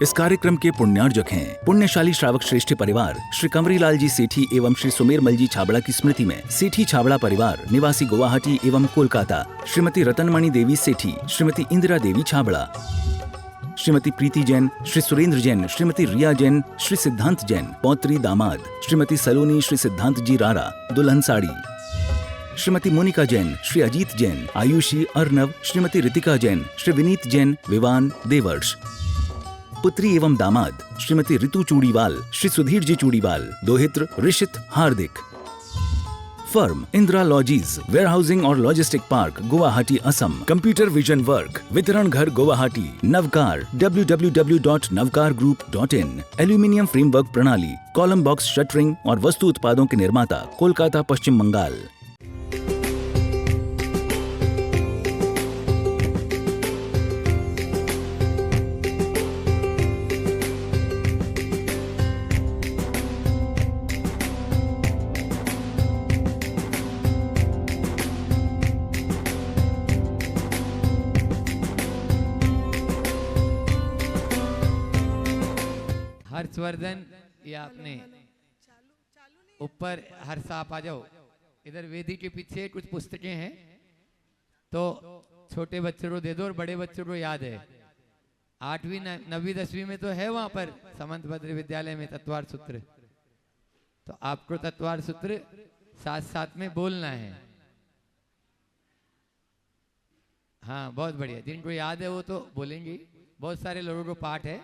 इस कार्यक्रम के पुण्यार्जक हैं पुण्यशाली श्रावक श्रेष्ठ परिवार श्री कंवरीलाल जी सेठी एवं श्री सुमेरमल जी छाबड़ा की स्मृति में सेठी छाबड़ा परिवार निवासी गुवाहाटी एवं कोलकाता, श्रीमती रतनमणि देवी सेठी, श्रीमती इंदिरा देवी छाबड़ा, श्रीमती प्रीति जैन, श्री सुरेंद्र जैन, श्रीमती रिया जैन, श्री सिद्धांत जैन, पौत्री दामाद, श्रीमती सलोनी, श्री सिद्धांत जी रारा, दुल्हन साड़ी, श्रीमती मोनिका जैन, श्री अजीत जैन, आयुषी अर्नव, श्रीमती रितिका जैन, श्री विनीत जैन, विवान देवर्ष, पुत्री एवं दामाद श्रीमती ऋतु चूड़ीवाल, श्री सुधीर जी चूड़ीवाल, दोहित्र ऋषित हार्दिक। फर्म इंदिरा लॉजीज, वेयरहाउसिंग और logistic park, Guwahati, Assam. Computer vision work, वितरण घर Guwahati. Navkar www.navkargroup.in। Aluminium framework प्रणाली, कॉलम बॉक्स शटरिंग और वस्तु उत्पादों के निर्माता, कोलकाता, पश्चिम बंगाल। हर्षवर्धन, ये आपने ऊपर हर्ष आप आ जाओ। इधर वेदी के पीछे कुछ पुस्तकें हैं, तो छोटे बच्चों को दे दो और बड़े बच्चों को याद है। 8वीं 9वीं 10वीं में तो है वहां पर समंत भद्र विद्यालय में तत्वार सूत्र, तो आपको तत्वार सूत्र साथ साथ में बोलना है। हाँ, बहुत बढ़िया। जिनको याद है वो तो बोलेंगे। बहुत सारे लोगों को पाठ है।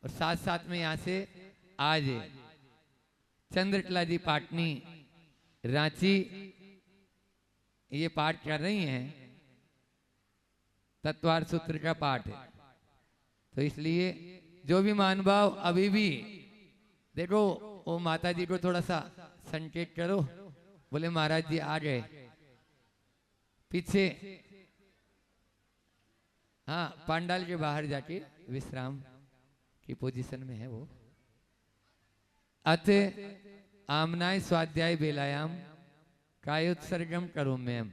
और साथ साथ में यहाँ से आज चंद्रकला जी पाटनी रांची ये पाठ कर रही हैं, तत्वार सूत्र का पाठ है। तो इसलिए जो भी महानुभाव अभी भी देखो, वो माता जी को थोड़ा सा संकेत करो, बोले महाराज जी आ गए पीछे। हाँ, पंडाल के बाहर जाके विश्राम की पोजीशन में है वो। अथ आमनाय स्वाध्याय बेलायाम कायोत्सर्गम करो मैम।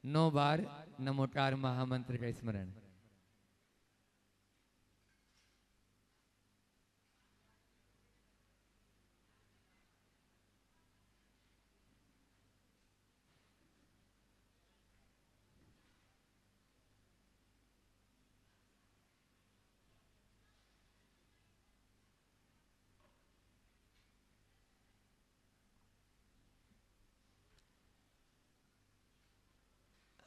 9 बार नमोकार महामंत्र का स्मरण।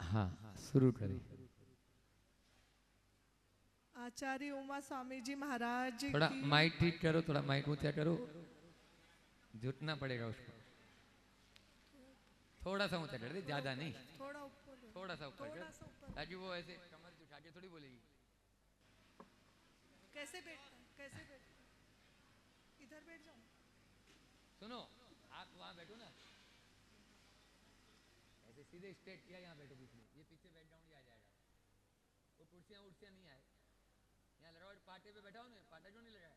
हाँ, शुरू करें। आचार्य उमा स्वामी जी महाराज थोड़ा की माइक ठीक करो, थोड़ा माइक ऊंचा करो, झुकना पड़ेगा उसको। थोड़ा सा ऊंचा कर दे, ज्यादा नहीं, थोड़ा ऊपर थोड़ा सा ऊपर कर, ताकि वो ऐसे कमर झुका के थोड़ी बोलेगी। कैसे बैठता है? कैसे बैठता है? इधर बैठ जाओ। सुनो, आप वहां बैठो ना, ऐसे सीधे स्ट्रेट किया, यहाँ बैठो बीच में। ये पीछे बैकग्राउंड ही आ जाएगा। वो कुर्सियां उर्सियां नहीं आए, यहाँ लगाओ। पाटे पे बैठाओ ना, पाटा क्यों नहीं लगाया?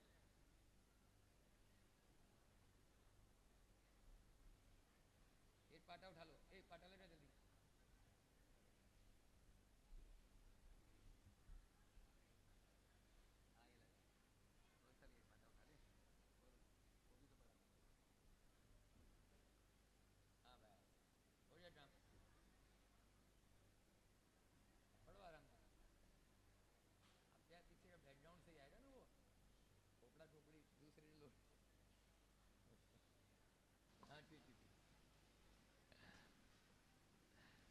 एक पाटा उठा लो, एक पाटा लगा जल्दी।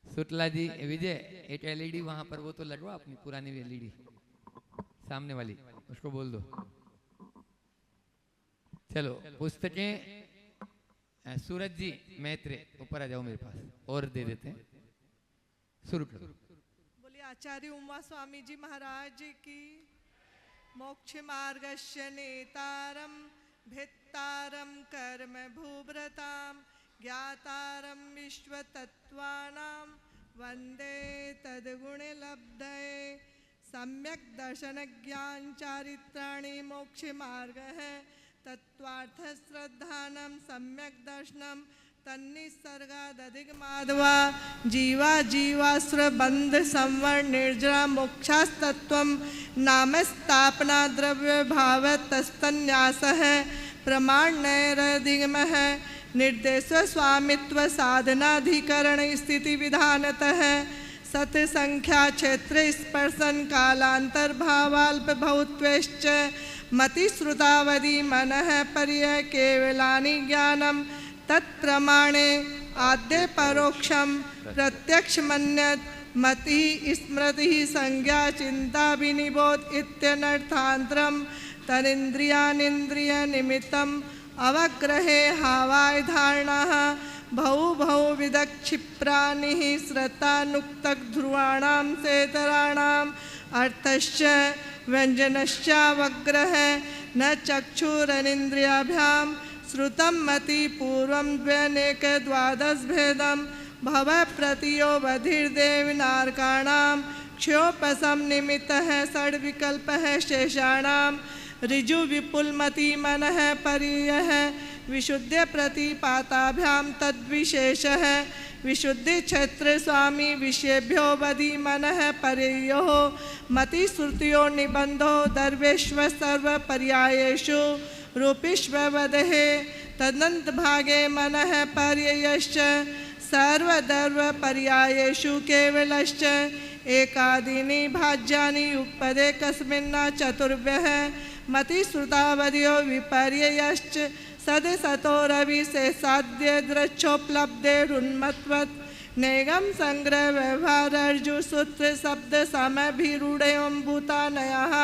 शुक्ला जी, विजय, एक एलईडी वहां पर वो तो लगवा, अपनी पुरानी एलईडी सामने वाली, उसको बोल दो। चलो, पुस्तकें सूरज जी मैत्रे ऊपर आ जाओ मेरे पास, और दे देते हैं। शुरू करो। बोलिए आचार्य उमा स्वामी जी महाराज की। मोक्ष मार्गस्य नेतारम भित्तारम कर्म भूभ्रताम ज्ञातारम विश्व तत्वानां वंदे तद्गुणे लब्धये। सम्यक दर्शन ज्ञान चारित्राणि मोक्ष मार्ग है। तत्वार्थ श्रद्धानम सम्यक दर्शनम तन्निसर्गादधिगमाधवा जीवा जीवाश्रबंध संवर्ण निर्जरा मोक्षास्तत्वं नामस्थापना द्रव्य भाव तस्तन्यास है प्रमाण नैरधिगम है निर्देश स्वामित्व साधनाधिकरण स्थिति विधानतः सत संख्या क्षेत्र स्पर्शन कालांतर भावाल्प भौत्वेश्च मति श्रुतावधि मनः पर्य केवलानि ज्ञानम तत्प्रमाणे आद्य परोक्षम प्रत्यक्ष मन्यत मति स्मृति संज्ञा चिंता विनिबोध इत्यनर्थांतरम तनिंद्रियानिंद्रिय निमित्तम अवग्रहे हावाय धारणा भौ विदक्षिप्राणि श्रतानुक्तक ध्रुवाणां सेतराणाम् अर्थश्च व्यंजनश्चावग्रह न चक्षुरनिन्द्रियाभ्यां श्रुतं मति पूर्वं द्व्यनेक द्वादश भेदं भव प्रतियोबधिर्देवनारकाणां क्षोपसम निमित्तः षड्विकल्पः शेषाणां ऋजु विपुलमति मनः परियः विशुद्ध प्रतिपाताभ्यां तद्विशेषः विशुद्धि क्षेत्र स्वामी विषयेभ्यो बधि मनः परियो मति श्रुतियो निबंधो दर्वेश्व सर्व पर्यायेषु रूपिष्ववदहे तदंत भागे मनः पर्ययश्च सर्वदर्व पर्यायेषु केवलश्च एकादीनि भाज्यानि युक्पदे कस्मिन्ना चतुर्भ्यः मति श्रुतावधियो विपर्ययश्च सदसतो रवि से साध्य दृक्षोपलब्धेरुन्मत्वत् नेगम संग्रह व्यवहार अर्जु सूत्र शब्द समभिरूढ़ेयं भूतानयः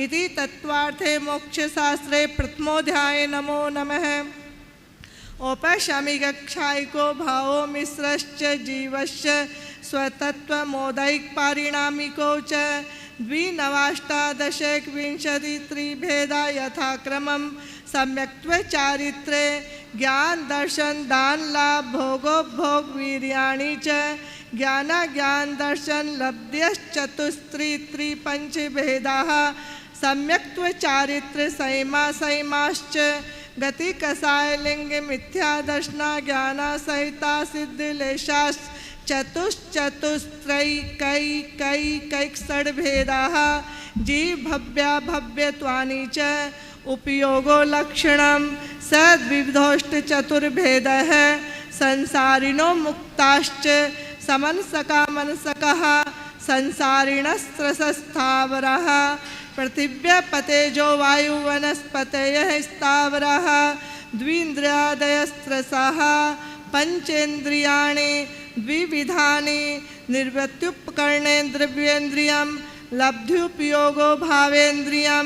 इति तत्वार्थे मोक्ष शास्त्रे प्रथमोऽध्याये नमो नमः औपशमिकक्षायिको भावो मिश्रश्च जीवश्च स्वतत्वमोदैक पारिणामिको च द्विनवाष्टादशैकविंशति त्रिभेदा यथाक्रमं सम्यक्त्व चारित्रे ज्ञान दर्शन दान लाभ भोगोपभोग वीर्याणि च ज्ञान ज्ञान दर्शन लब्ध्यश्चतुस्त्री त्रिपंच भेदाः सम्यक्त्व चारित्र संयमा संयमाश्च गति कसाय लिंग मिथ्या दर्शना ज्ञाना सहिता सिद्धिलेशाश्च चतुश्चतुस्त्रैकैकैक षड्भेदाः जीव भव्या भव्यत्वानि च उपयोगो लक्षणं सद्विविधोष्ट चतुर्भेदः संसारिणो मुक्ताश्च समनसका मनसकः संसारिणस्त्रसस्थावरः पृथिव्या पतेजो वायु वनस्पतयः स्थावरः द्विन्द्रियादयस्त्रसः पंचेन्द्रियाणि द्विविधानि निर्वृत्युपकरणे द्रव्येन्द्रियं लब्ध्युपयोगो भावेन्द्रियं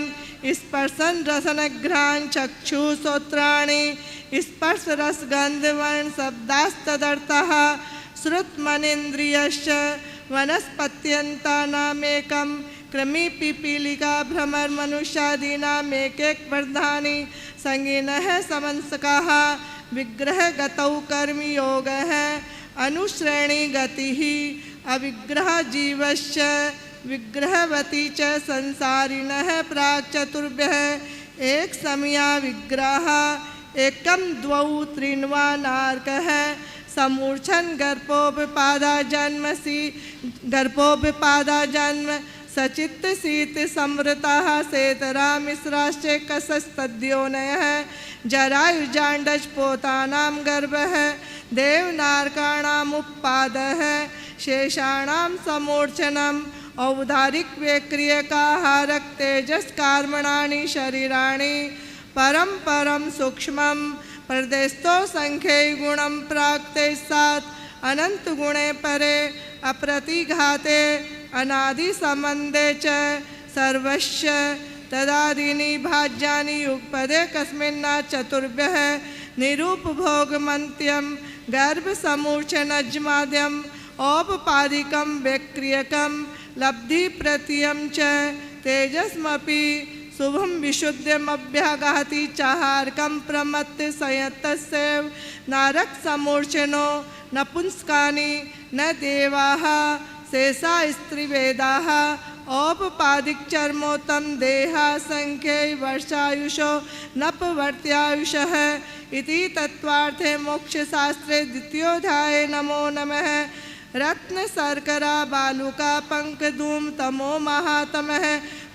स्पर्शन रसन घ्राण चक्षु श्रोत्राणि स्पर्श रस गंध वर्ण शब्दास्तदर्थः श्रुतमनेन्द्रियश्च वनस्पत्यन्तानामेकं कृमि पिपीलिका भ्रमर मनुष्यादीनामेकैक वर्धानि संगिनः समंसकाः विग्रह गतौ कर्मयोगः अनुश्रेणी गतिः अविग्रह जीवश्च विग्रहवती च संसारिणः प्राक् चतुर्भ्यः एक समया विग्रह एकं द्वौ त्रीन्वा नारकः समूर्छन गर्भोपपादा जन्मसि गर्भोपपादा जन्म सचित्त शीत समृताः सेतरा मिश्राश्च कसस्तद्योनयः जरायुजाण्डज पोतानां गर्भः देवनारकाणामुत्पादः शेषाणां समूर्छनम् औदारिक व्यक्रियकाहारक तेजस्कर्मणानि शरीराणि परम परम सूक्ष्मं प्रदेशतो संख्ये गुणं प्राक्ते सात् अनंत गुणे परे अप्रतिघाते अनादि संबंधे च सर्वस्य तदादीनि भाज्यानि युगपदे कस्मिन्ना चतुर्भ्यः निरूपभोगमन्त्यं गर्भसमूर्छनज्माद्यम् औपपादिकं व्यक्रियकं लब्धि प्रत्ययं च तेजस्मपि शुभम विशुद्धमभ्यागहति चाहारकं प्रमत्त संयतस्यैव नारक समूर्छनो नपुंसकानि न देवाः शेषा स्त्रीवेदाः औपपादिक चर्मोत्तम देहा संख्ये वर्षायुषो नपवर्त्यायुषः इति तत्वार्थे मोक्षशास्त्रे द्वितीयोऽध्याये नमो नमः। रत्न शर्करा बालुका पंकधूम तमो महातमः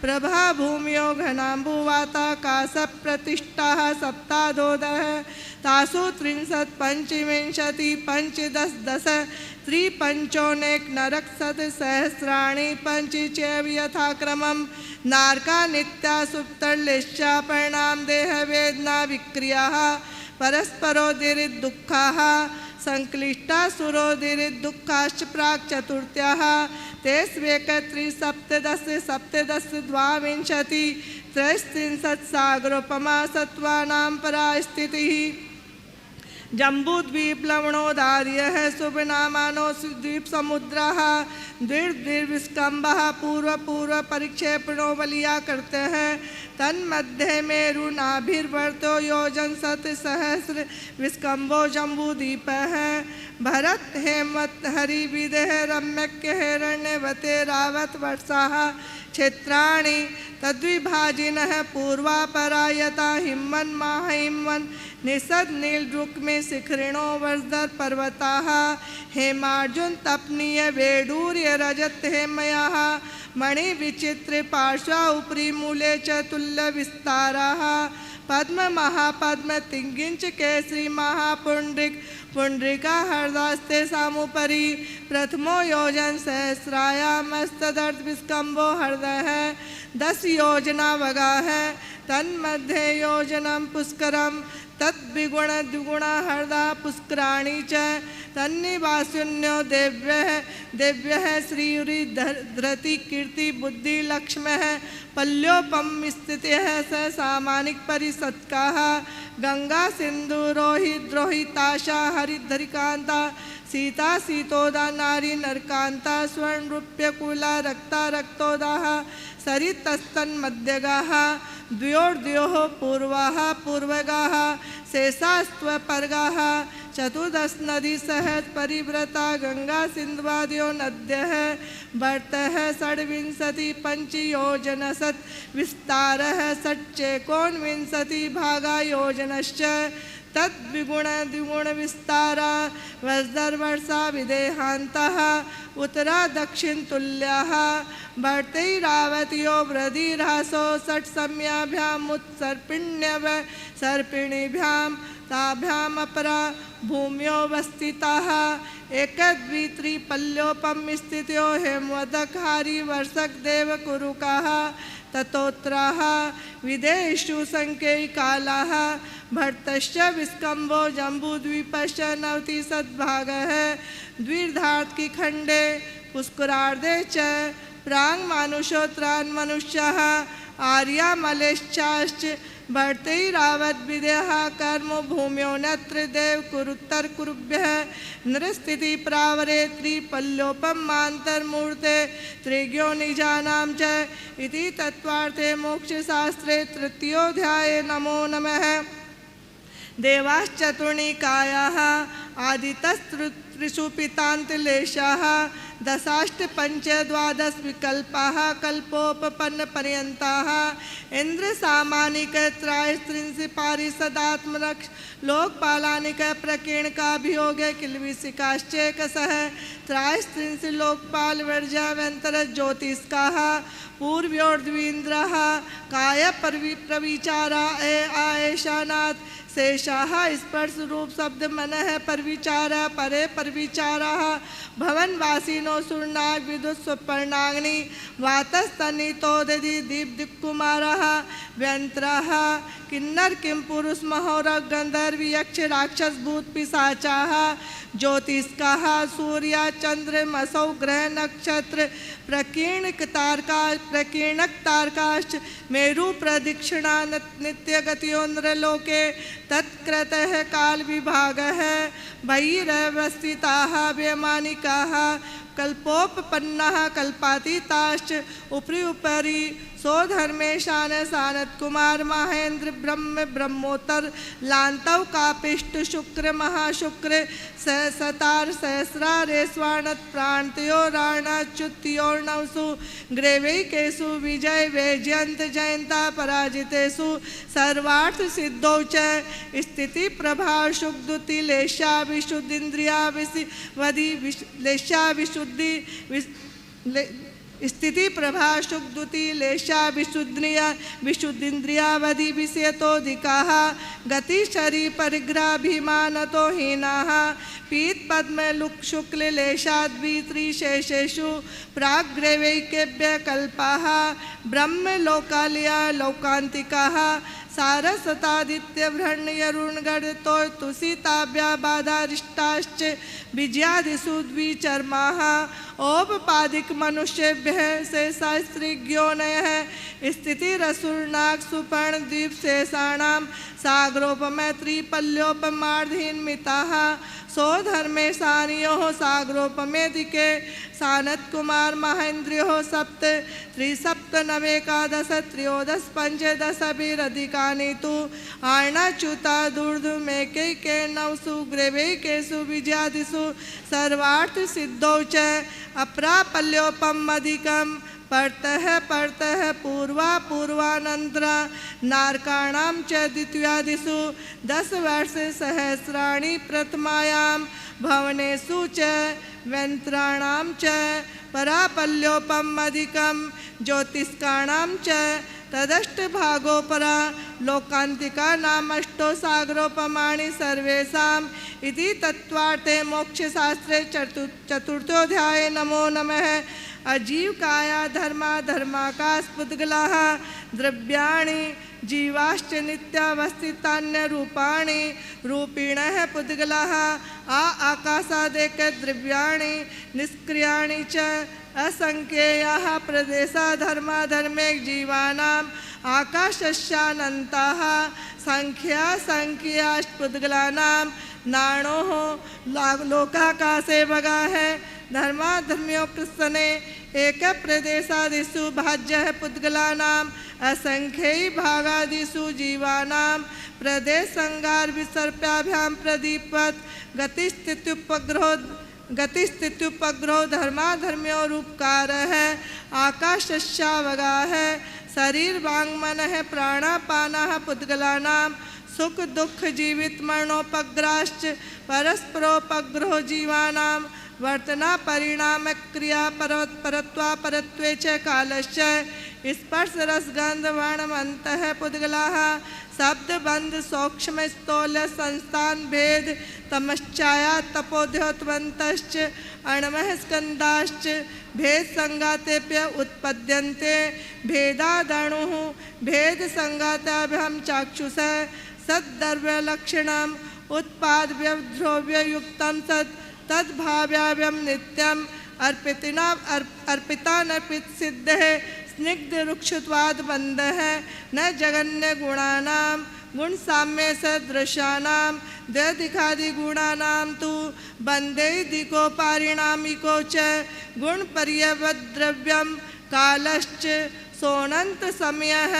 प्रभा भूम्यो घनाम्बुवाता काशप प्रतिष्ठाः सप्तादोदः तासु 30 पंचविंशति पंचदश दश त्रिपंचोनेक नरक सत सहस्राणि पंचचैव यथाक्रमं नारका नित्या सुप्तर्लिश्चा परिणाम देह वेदना विक्रियाः परस्परोदिरित दुःखाः संक्लिष्टा सुरोदिरित दुःखाश्च प्राक् चतुर्थ्याः तेष्वेकत्रि सप्तदश सप्तदश द्वाविंशति त्रयस्त्रिंशत् सागरोपमा सत्त्वानां परा स्थितिः जम्बूद्वीप लवणोदार्यः शुभनामानो द्वीप समुद्रः द्विर्विस्कम्भः पूर्व पूर्व परिक्षेपणो बलिया करते हैं तन्मध्ये मेरु नाभिर्वर्तो योजन सत सहस्र विस्कम्भो जम्बूद्वीप है भरत हेमत हरिविदेह रम्यक्य हिरण्यवते रावत वर्षाः क्षेत्राणि तद्विभाजिनः पूर्वापरा यथा हिमवन महाहिमवन निषद नीलरुक में शिखरिणो वर्षधर पर्वताः हेमार्जुन तपनीय वेडूर्य रजत हेमयाः मणि विचित्र पार्श्वा उपरि मूले च तुल्य विस्ताराः पद्म महापद्म तिंगिंच केसरी महापुंड्रिक पुंड्रिका हरदास्ते सामुपरि प्रथमो योजन सहस्रायामस्तदर्थ विस्कम्भो हृदय है 10 योजना वगा है तन्मध्ये योजनम पुष्करम तद्विगुण द्विगुण हरदा पुष्कराणि च तन्निवासिन्यो देव्यः श्रीयुरी धृति कीर्ति बुद्धि लक्ष्म्यः पल्योपम स्थितिः स सामानिक परिसत्काः गंगा सिंधु रोहित द्रोहिताशा हरिधरिकांता सीता सीतोदा नारी नरकांता स्वर्ण रूप्य कुला रक्ता रक्तोदाः सरितस्तन्मध्यगाः द्वयोर्द्वयोः पूर्वाः पूर्वगाः शेषास्त्वपर्गाः 14 नदी सहज परिव्रता गंगा सिन्धुवादयो नद्यः वर्तः षड्विंशति पंचयोजनसत् विस्तारः षट्चेकोनविंशति भागा योजनश्च तद्विगुण द्विगुण विस्तारा वर्षा विदेहान्तः उत्तरा दक्षिण तुल्याः वर्तैरावत्यो वृद्धिरासो षट् सम्याभ्याम् उत्सर्पिण्यव सर्पिणीभ्यां ताभ्याम् अपरा भूम्यो वस्थिताः एकद्वित्री पल्योपम स्थित्यो हेमवदकहारी वर्षक देव कुरुकाः ततोत्राः विदेशु संख्यै कालाः भट्टश्च विस्कम्भो जम्बूद्वीपश्च 90 भागः द्विर्धार्त की खंडे पुष्करार्धे च प्रांग मानुषोत्रान् मनुष्याः आर्या मलेश्चाश्च भट्टैरावत विदेह कर्म भूम्यो नत्र देव कुरुत्तर कुरुभ्यः नृस्थिति प्रावरे त्रिपल्योपम मान्तर्मूर्ते त्रिज्ञो निजानां च इति तत्वार्थे मोक्षशास्त्रे तृतीयोऽध्याये नमो नमः। देवाश्चतुर्णिकायाः आदितस्त्रिषु पितान्तलेशाः दशाष्ट पंच द्वादश विकल्पाः कल्पोपपन्नपर्यन्ताः इंद्र सामानिक त्रयस्त्रिंश पारिषदात्मक लोकपालानिक प्रकीर्णकाभियोग किल्विषिकाश्चैकशः त्रयस्त्रिंश लोकपाल वर्जाव्यंतर ज्योतिष्काः पूर्व्योर्द्वीन्द्रः काय प्रविचारा आयशानाथ शेषाः स्पर्श रूप शब्द मनः परविचारा परे परविचाराः भवनवासिनो सुरनाग विदुत सुपर्णाग्नि वातस्तनितोदधि दीपदिक्कुमारः व्यंतराः किन्नर किम पुरुष महोरग गंधर्व यक्ष राक्षस भूत पिशाचाः ज्योतिष्काः सूर्य चंद्र मसौ ग्रह नक्षत्र प्रकीर्णक तारकाश्च मेरु प्रदक्षिणा नित्यगतियोन्द्रलोके तत्कृतः काल विभागः बहिरवस्थिताः व्यमानिकाः कल्पोपपन्नाः कल्पातीताश्च उपरि उपरि सो धर्मेशान सानत कुमार महेंद्र ब्रह्म ब्रह्मोत्तर लांतव कापिष्ट शुक्र महाशुक्र सहसतार सहस्रा रेस्वाणत प्रांतयो राणाच्युत्यो नवसु ग्रेवै केसु विजय वैजयंत जयंता पराजितेषु सर्वार्थ सिद्धौ च स्थिति प्रभाव शुद्धुति लेशा विशुद्धिन्द्रिया वधि लेशा विशुद्धि स्थिति प्रभा शुद्धुति लेशा विशुद्धिन्द्रियावधि विषयतोधिकाः गति शरीर परिग्रहाभिमानतो हीनाः पीत पद्म लुक शुक्ल लेशाद्वित्रिशेषेषु प्राग्रेवैकेभ्य कल्पाः ब्रह्म लोकालया लौकान्तिकाः सारसतादित्य भृण्यरुणगढ़ तो तुषिताभ्या बाधारिष्टाश्च विजयादिषु द्विचर्माः औपपादिक मनुष्येभ्यः से शास्त्रिज्ञोनयः स्थितिरसुरनाग सुपर्ण द्वीप शेषाणां सागरोपमैत्रीपल्योपमार्धीन्मिताः सो धर्मे सानियोः सागरोपमेधिके सानत कुमार महेन्द्रियोः सप्त त्रिसप्तनवेकादश त्रयोदश पंचदशाभिरधिकानि तु आर्णाच्युता दुर्धुमेकैके नवसु ग्रेवैकेषु विजयादिषु सर्वार्थ सिद्धौ च अप्रापल्योपमधिकं परतः पूर्वा पूर्वानन्तरा नारकाणां च द्वितीयादिषु 10 वर्ष सहस्राणि प्रथमायां भवनेषु च व्यन्त्राणां च परापल्योपमधिकं ज्योतिष्काणां च तदष्टभागोपरा लोकान्तिका नामष्टो सागरोपमाणि सर्वेषाम् इति तत्त्वार्थे मोक्षशास्त्रे चतुर्थोऽध्याये नमो नमः अजीवकाया धर्माकाशपुद्गलाः द्रव्याणि जीवाश्च नित्यावस्थितान्यरूपाणि रूपिणः पुद्गलाः आकाशादेक द्रव्याणि निष्क्रियाणि च असंख्येयाः प्रदेशा धर्मे जीवानाम् आकाशस्यानन्ताः संख्यापुद्गलानां नाणोः लोकाकाशे भगा है धर्माधर्म्यो कृष्णे एक प्रदेशादिषु भाज्यः पुद्गलानाम् असंख्यै भागादिषु जीवानां प्रदेशसंगार विसर्प्याभ्यां प्रदीपवत् गतिस्थित्युपग्रहो धर्माधर्म्यो रूपकारः आकाशस्यावगा है शरीर वाङ्मनः प्राणापानः पुद्गलानां सुख दुख जीवित मरणोपग्राश्च परस्परोपग्रहो जीवानां वर्तना परिणाम क्रिया परत्वा परत्वे च कालश्च स्पर्श रसगंध वर्णमन्तः पुद्गलाः शब्द बंध सूक्ष्म स्थूल संस्थान भेद तमश्चाया तपोद्योतवन्तश्च अणमः स्कन्धाश्च भेद संगातेभ्य उत्पद्यन्ते भेदादणुः भेद संगाताभ्यां चाक्षुषः सद्द्रव्यलक्षणम् उत्पाद्यद्रव्ययुक्तं तद्भाव्याभ्यं नित्यम् अर्पितानर्पित सिद्धः स्निग्ध रुक्षत्वाद बंधः न जगन्य गुणानां गुण साम्य सदृशानां द्वैधिकादि गुणानां तु बंधे दिको पारिणामिको च गुण पर्यवद्रव्यं कालश्च सोनंत समयः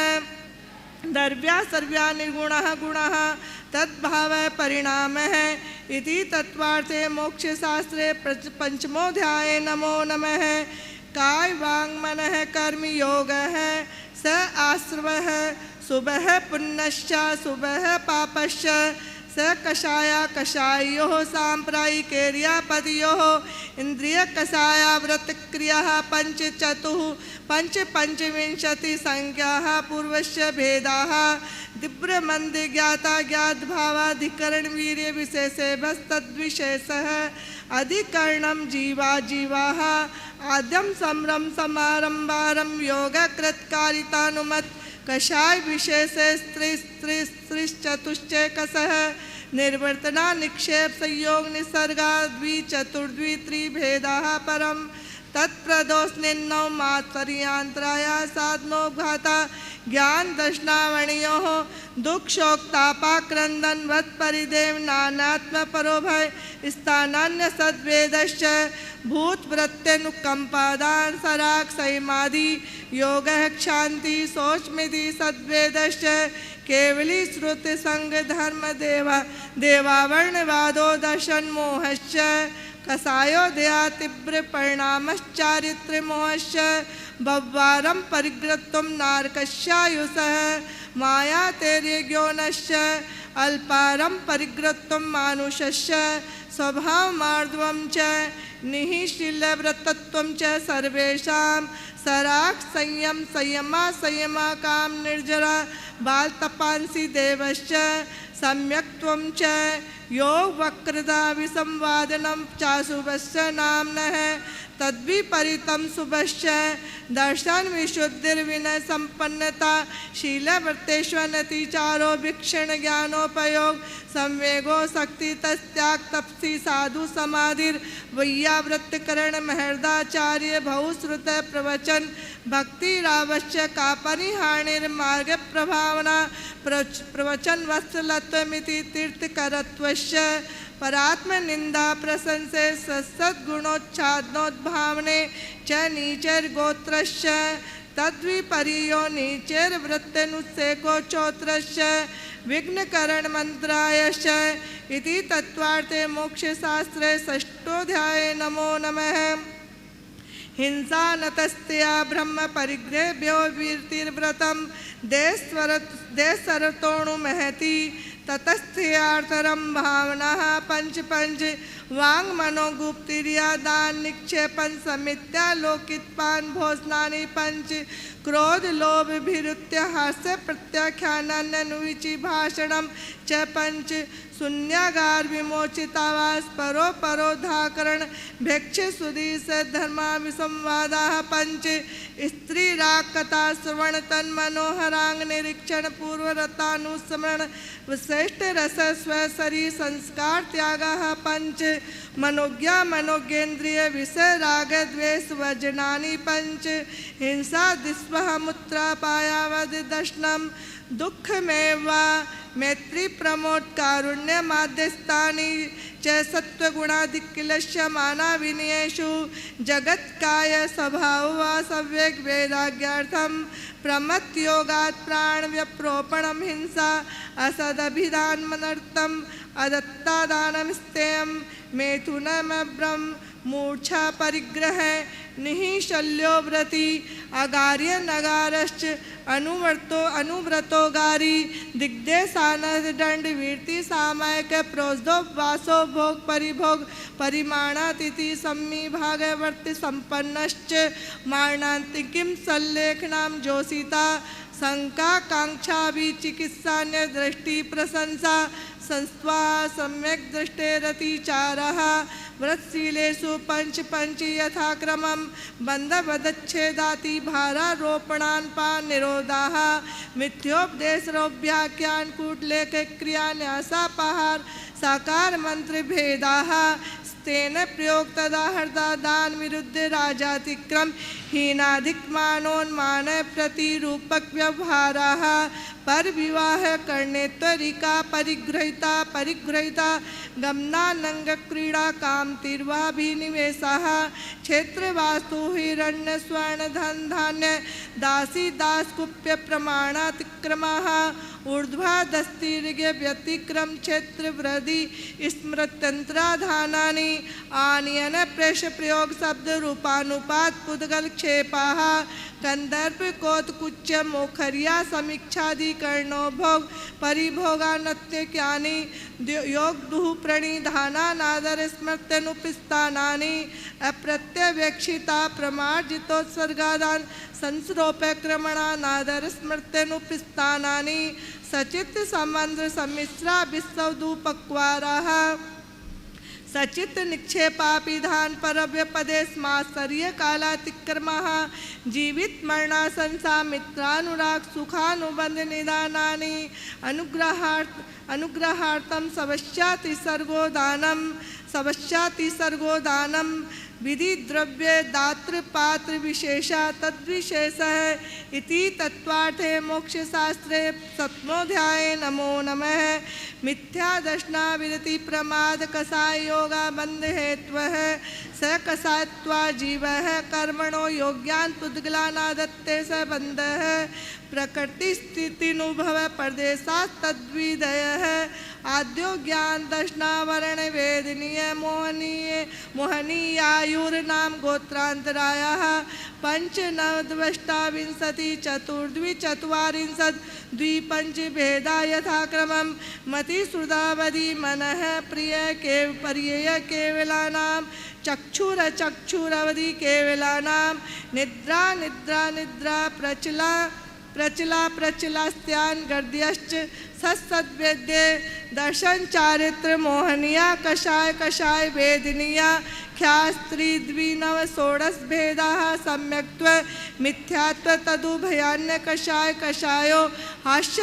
द्रव्या सर्व्या निर्गुणः गुणः तद्भाव परिणामः इति तत्वार्थे मोक्षशास्त्रे पंचमोऽध्याये नमो नमः काय वाङ् मनः कर्म योगः स आश्रवः शुभः पुण्यश्च शुभः पापश्च स कषाया कषायोः साम्प्रायिकेर्यापदयोः इंद्रिय कषाया व्रतक्रियाः पंचविंशति संख्याः पूर्वस्य भेदाः दिव्रमन्द ज्ञाता ज्ञातभावाधिकरण वीर्य विशेषे तद्विशेषः अधिकरणं जीवाः आद्यं समरं समारंभारं योगकृत्कारितानुमत कषाय विशेषे स्त्रीश्चतुश्चैकसः निर्वर्तना निक्षेप संयोग निसर्गा द्विचतुर्द्वित्रिभेदाः परं तत्प्रदोषनिन्नौ मात्सर्यांतराया साधनोघाता ज्ञान दर्शनावणियोः दुःखशोकतापाक्रंदन वत्परिदेव नानात्म परोभय स्थानान्य सद्वेदश्च भूतवृत्त्यनुकंपादान सराग संयमादि योग क्षांति सोचमिति सद्वेदश्च केवली श्रुति संग धर्म देवावरणवादो दर्शन मोहश्च कसायो दया तीव्र परिणामश्चारित्र मोहश्च बव्वारं परिग्रत्वं नारकस्यायुषः माया तेर्यज्ञोनश्च अल्पारं परिग्रत्वं मानुषश्च स्वभावमार्दवं च निःशीलव्रतत्वं च सर्वेषां सराक् संयमा काम निर्जरा बालतपांसि देवश्च सम्यक्त्वं च योग वक्रता विसंवादनं चाशुभस्य नाम्नः तद्विपरीतं शुभश्च दर्शन विशुद्धिर्विनय संपन्नता शीलव्रतेष्वनतिचारो वीक्षण ज्ञानोपयोग संवेगो शक्ति तस्त्याग तपसी साधु समाधिर वैयावृत्तकरण महर्दाचार्य बहुश्रुत प्रवचन भक्तिरावश्य कापरिहाणिर्मार्ग प्रभावना प्रवचन वत्सलत्वमिति तीर्थकरत्वश्च परात्म निंदा प्रशंसे सद्गुणोच्छादनोद्भावने च नीचर गोत्रश्च तद्विपरीयो नीचर वृत्तेनुसेको चोत्रश्च विघ्नकरण मंत्रायश्च इति तत्वार्थे मोक्षशास्त्रे षष्ठोऽध्याये नमो नमः। हिंसा नतस्त्या ब्रह्म परिग्रहेभ्यो वीर्तिर्व्रतं देशरतोणु महति ततस्थ्यार्थरं भावनाः पंच वांग मनोगुप्तिरिया दान निक्षेपन समित्या लोकितपान भोजनानि पंच क्रोध लोभ भिरुत्य हास्य प्रत्याख्यानान्यनुविचि भाषणं च पंच शून्यागार विमोचितावास परोधाकरण भेक्ष सुधीश धर्मा विसंवादाः पंच स्त्री राग कथा श्रवण तन मनोहरांग निरीक्षण पूर्वरतानुस्मरण श्रेष्ठ रस स्वशरी संस्कार त्यागाः पंच मनोज्ञा मनोज्ञेन्द्रिय विषय राग द्वेष वजनानि पंच हिंसा दिस्वह मुत्रा पायावद दर्शनम दुःखमेव मैत्री प्रमोद कारुण्य माध्यस्थानि च सत्वगुणाधिक्यलस्य माना विनयेषु जगत्काय स्वभाव वा सव्यग वैराग्यार्थं प्रमत्त योगात् प्राण व्यप्रोपणं हिंसा असदभिधानमनर्थम अदत्तादानं स्तेयं मैथुनमब्रह्म मूर्छा परिग्रह निःशल्यो व्रति अगार्य नगारश्च अनुव्रतो गारी दिग्देशानद दंड वीर्ति सामायक प्रोजदो वासो भोग परिभोग परिमाणातिथि सम्मी भागवर्ति संपन्नश्च मारणांतिकिं सल्लेखनाम जोषिता शंका कांक्षा भी चिकित्सा ने दृष्टि प्रशंसा संस्वा सम्यक दृष्टेरतिचारः व्रतशीलेषु पंच यथाक्रमं बन्धवदच्छेदाति भारारोपणान् निरोधाः मिथ्योपदेशरोव्याख्यान कूटलेख क्रिया न्यासापहार साकार मंत्र भेदाः तेन प्रयोग तदा हृदा दान विरुद्ध राजातिक्रम हीनाधिकमानोन्मान प्रतिरूपक व्यवहाराः पर विवाह करने त्वरिका परिग्रहिता गमनानंग क्रीड़ा काम तीर्वाभिनिवेशाः क्षेत्र वास्तु हिरण्य स्वर्ण धन धान्य दासी दासकुप्य प्रमाणातिक्रमाः ऊर्ध्वा दस्तिर्ग व्यतिक्रम क्षेत्र वृद्धि स्मृत्यंत्राधानानि आनयन प्रेष प्रयोग शब्द रूपानुपात पुद्गल क्षेपाः कंदर्प कोतकुच्च मोखरिया समीक्षाधिकरणो भोग परिभोगानत्यक्यानि योग दुह प्रणिधाना नादर स्मृत्यनुपिस्तानानि अप्रत्यवेक्षिता प्रमार्जितोत्सर्गादान संसरोपक्रमणा नादर स्मृत्यनुपिस्तानानि सचित संबंध सम्मिश्रा विश्वदूपक्वाराः सचित निक्षेपापिधान परव्य पदेस्मात्सर्य कालातिक्रमः जीवित मरणासंसा मित्रानुराग सुखानुबंध निदानानि अनुग्रहार्थम सवश्याति सर्गोदानम विधि द्रव्य दात्र पात्र विशेषा तद्विशेषः इति तत्त्वार्थे मोक्ष शास्त्रे सप्तमोऽध्याये नमो नमः। मिथ्या दर्शना विरति प्रमाद कसाय योगा बंध हेत्वः स कसायत्वा जीवः कर्मणो योग्यान् पुद्गलानादत्ते स बंधः प्रकृति स्थितिनुभव परदेशात् तद्विदयः आद्यो ज्ञान दर्शनावरण वेदनीय मोहनीयायुर्नाम गोत्रांतरायः पंचनवद्वष्टाविंशति चतुर्द्विचत्वारिंशत् द्विपंच भेदा यथाक्रमं मतिश्रुतावधि मनः प्रिय केव पर्यय केवलानां चक्षुरवधि केवलानां निद्रा निद्रा निद्रा प्रचलास्त्यान गर्द्यश्च सत्सद्वेद्य दर्शन चारित्र मोहनीया कषाय वेदनीया ख्यास्त्री द्विनव षोडश भेदाः सम्यक्त्व मिथ्यात्व तदुभयान्य कषायो हास्य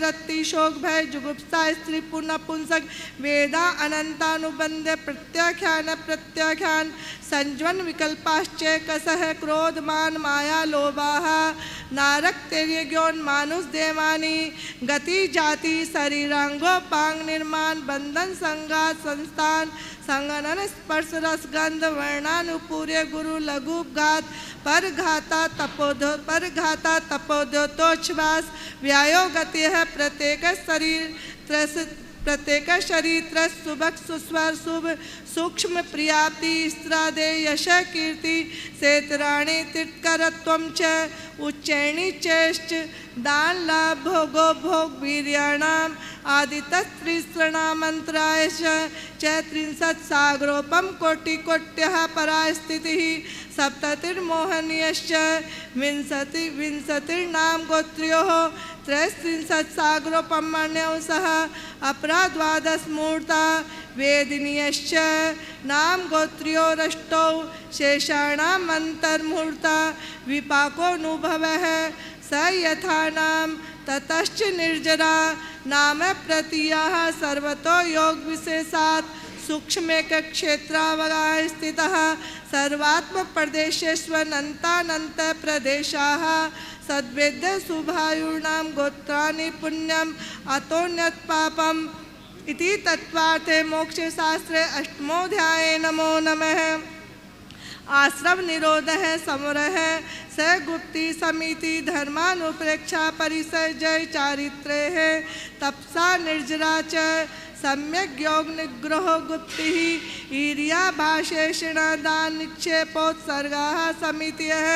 रत्ति शोक भय जुगुप्सा स्त्री पुनपुंसक वेदा अनंतानुबंध प्रत्याख्यान संज्वन विकल्पाश्च कसः क्रोधमान माया लोभाः नारक तेर्यज्ञोन मानुष देवानी गति जाति शरीरांगोपांग निर्माण बंधन संघात संस्थान संगनन स्पर्श रसगंध वर्णानुपूर्य गुरु लघुघात परघाता तपोधोतोच्छ्वास व्यायो गति है प्रत्येक शरीर सुभक सुस्वर शुभ सूक्ष्म प्रियाप्ति स्त्रादे यश कीर्ति सेतराणि तीर्थकरत्वं च उच्चैणी चेष्ट दान लाभ भोगो भोग वीर्याणाम आदितस्त्रिसृणामंत्राय च त्रिंशत् सागरोपम कोटिकोट्यः परा स्थितिः सप्ततिर्मोहनीयश्च विंशतिर्नाम गोत्र्योः त्रयस्त्रिंशत् सागरोपमण्यौ सह अपरा द्वादशमूर्ता वेदिनीयश्च नाम गोत्र्योरष्टौ शेषाणामन्तर्मूर्ता विपाकोऽनुभवः स यथा नाम ततश्च निर्जरा नाम प्रतीयाः सर्वतो योग विशेषात् सूक्ष्मेक क्षेत्रावगाः स्थितः सर्वात्म प्रदेशेष्वनन्तानन्त प्रदेशाः सद्वेद्य शुभायुर्नाम गोत्राणि पुण्यम अतोन्यत पापम इति तत्त्वार्थे मोक्ष शास्त्रे अष्टमोऽध्याये नमो नमः। आश्रम निरोधः समरः स गुप्ति समिति धर्मानुप्रेक्षा परिसर जय चारित्रे है तपसा निर्जरा च सम्यक योग निग्रह गुप्ति ईरिया भाषेषण दान निक्षेपोत्सर्गाः समितियः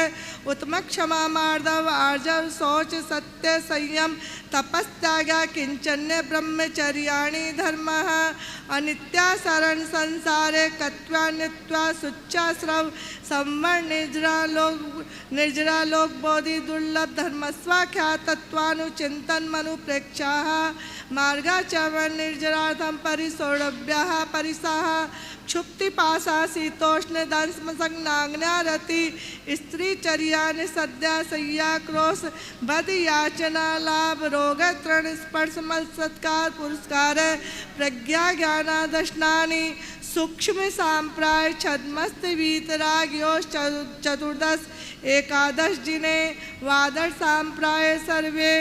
उत्तम क्षमा मार्दव आर्जव शौच सत्य संयम तपस्त्यागा किंचन्य ब्रह्मचर्याणि धर्मः अनित्या शरण संसारे कत्वानित्वा सुच्चाश्रव संवर्ण निर्जरा लोक बोधि दुर्लभ धर्मस्वाख्यातत्वानुचिंतन मनुप्रेक्षाः मार्गाचरण निर्जरार्थं परिसौरभ्याः परिसाः क्षुप्तिपाशा शीतोष्ण दंशमसंज्ञारति स्त्रीचर्यानि सद्या शय्या क्रोश बद याचना लाभ रोग तृण स्पर्श मल सत्कार पुरस्कार प्रज्ञा ज्ञानादर्शनानि सूक्ष्म सांप्राय छद्मस्त वीतराग्योश चतुर्दश एकादश जिने वादर सांप्राय सर्वे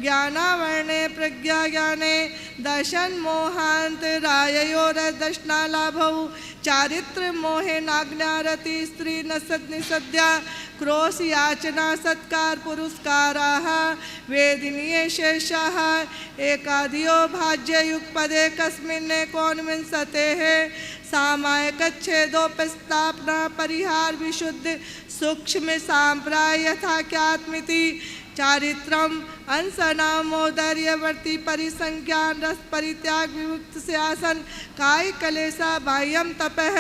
ज्ञानावर्णे प्रज्ञा ज्ञाने दर्शन मोहांत राययोर दर्शनालाभौ चारित्र मोहे नाज्ञारति स्त्री निसद्या क्रोश याचना सत्कार पुरस्काराः वेदिनीये शेषाः एकाधियो भाज्ययुगपदे कस्मिन् एकोनविंशतेः सामायिकच्छेदोपस्थापना परिहार विशुद्ध सूक्ष्म सांप्राय यथाख्यात्मिति चारित्रम अंशनामोदर्यवर्ती परिसंख्यान रस परित्याग विमुक्त शासन काय कलेसा बाह्यम तपः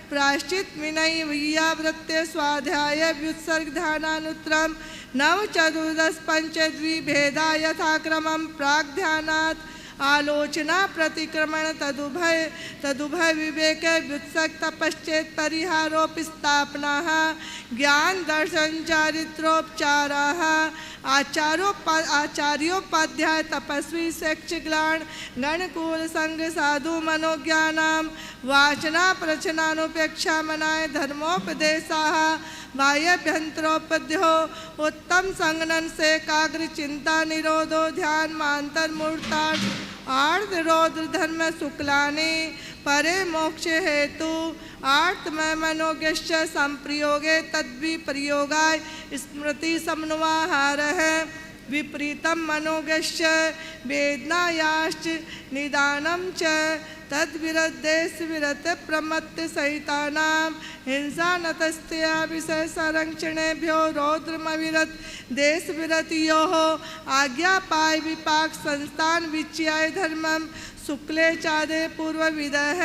प्राश्चित विनय वियावृत्ते स्वाध्याय व्युत्सर्ग ध्यानानुत्रम नव चतुर्दश पंच द्विभेदा यथाक्रमं प्राग्ध्यानात् आलोचना प्रतिक्रमण तदुभय विवेक व्युत्सक तपश्चेत परिहारोपि स्थापना ज्ञान दर्शन चारित्रोपचारा आचार्योपाध्याय तपस्वी शिक्षग्लान गणकूल संग साधु मनोज्ञानाम वाचना प्रचनानुपेक्षा मनाय धर्मोपदेशा बाह्यभ्यंतरोपद्यो उत्तम संगनन से काग्र चिंता निरोधो ध्यान मांतर मूर्तार्थ आर्थ रौद्र धर्म शुक्लानि परे मोक्ष हेतु आर्तमय मनोज्ञश्च संप्रयोगे तद्विप्रयोगाय स्मृति समन्वाहार है विपरीतम मनोज्ञश्च वेदनायाश्च निदानम च तद्विरद्देश विरत प्रमत्त सहितानां हिंसा नतस्त्या विषय संरक्षणेभ्यो रौद्रमविरत देश विरतियोः आज्ञा पाय विपाक संस्थान विच्याय धर्मम शुक्ले चादे पूर्व विदः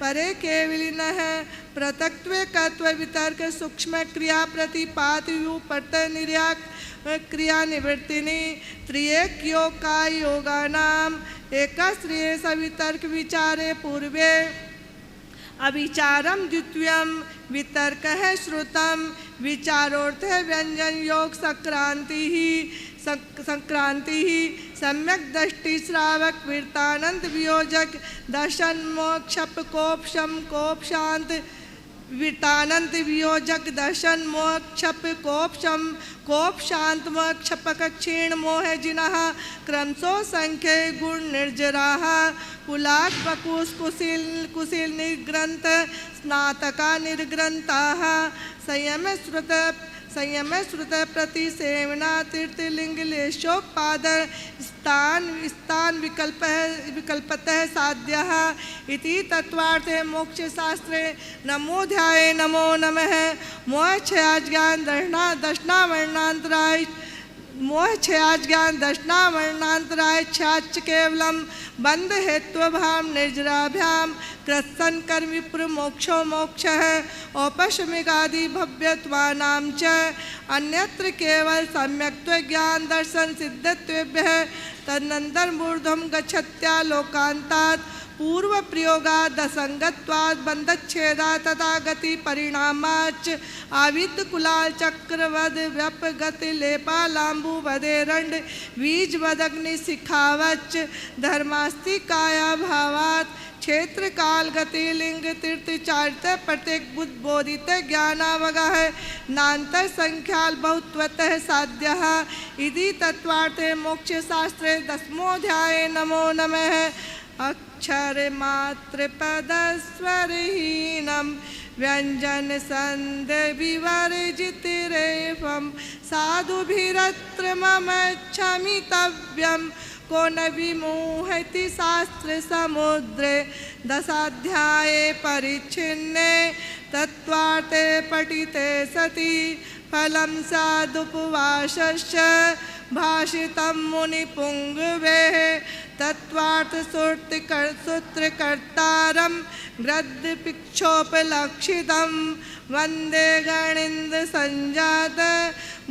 परे केवलिन प्रतक्त्वे कत्व वितर्क सूक्ष्म क्रिया प्रतिपात व्युपट निर्याक क्रिया निवृत्तिनी त्रिएक योग का योगानाम एकश्रिय सवितर्क विचारे पूर्वे अविचारम द्वितीयम वितर्क है श्रुतम विचारोर्थ है व्यंजन योग संक्रांति ही सम्यक दृष्टि श्रावक वीरतानंद वियोजक दर्शन मोक्षप कोपशम कोप शांत वीरतानंद वियोजक दर्शन मोक्षप कोपशम कोप शांत मोक्षपक क्षीण मोह जिनः क्रमशो संख्ये गुण निर्जराः कुलाक बकुश कुशील निर्ग्रंथ स्नातका निर्ग्रंथाः संयम श्रुत प्रति सेवना तीर्थलिंग लेशोपाद स्थान विकल्पतः साध्यः इति तत्वार्थे मोक्ष शास्त्रे नमोध्याये नमो नमः मोह ज्ञान दर्शनावर्णांतराय मोह ज्ञान दर्शनावर्णांतराय छाच केवलम बंध हेत्व भाम निर्जराभ्याम कृत्सन कर्म विप्र मोक्षो मोक्ष औपशमिकादि भव्यत्वानां च अन्यत्र केवल सम्यक्त्व ज्ञान दर्शन सिद्धत्वेभ्यः तदनंतर मूर्धम गच्छत्या लोकांतात् पूर्व प्रयोगाद असंगत्वाद बंधच्छेदा तथा गति परिणामाच आविद कुलाल चक्रवद व्यप गति लेपा लांबू वदेरंड बीज वदग्नि सिखावच धर्मास्ति काया भावात क्षेत्र काल गति लिंग तीर्थ चारित प्रत्येक बुद्ध बोधित ज्ञानावगाह नान्तर संख्याल बहुत्वतः साध्यः इति तत्वार्थे मोक्ष शास्त्रे दशमोऽध्याये नमो नमः अक्षर मात्र पद स्वरहीनम व्यंजन संद विवर्जित रेफम साधुभिरत्र मम क्षमितव्यम को न विमोहति शास्त्र समुद्रे दशाध्याये परिच्छिन्ने तत्वार्थे पठिते सति फलं साधुपवासश्च भाषितं मुनिपुंगवे तत्वार्थ सूत्रकर्तारं गद्यपिक्षोपलक्षितं वंदे गणिंद संजात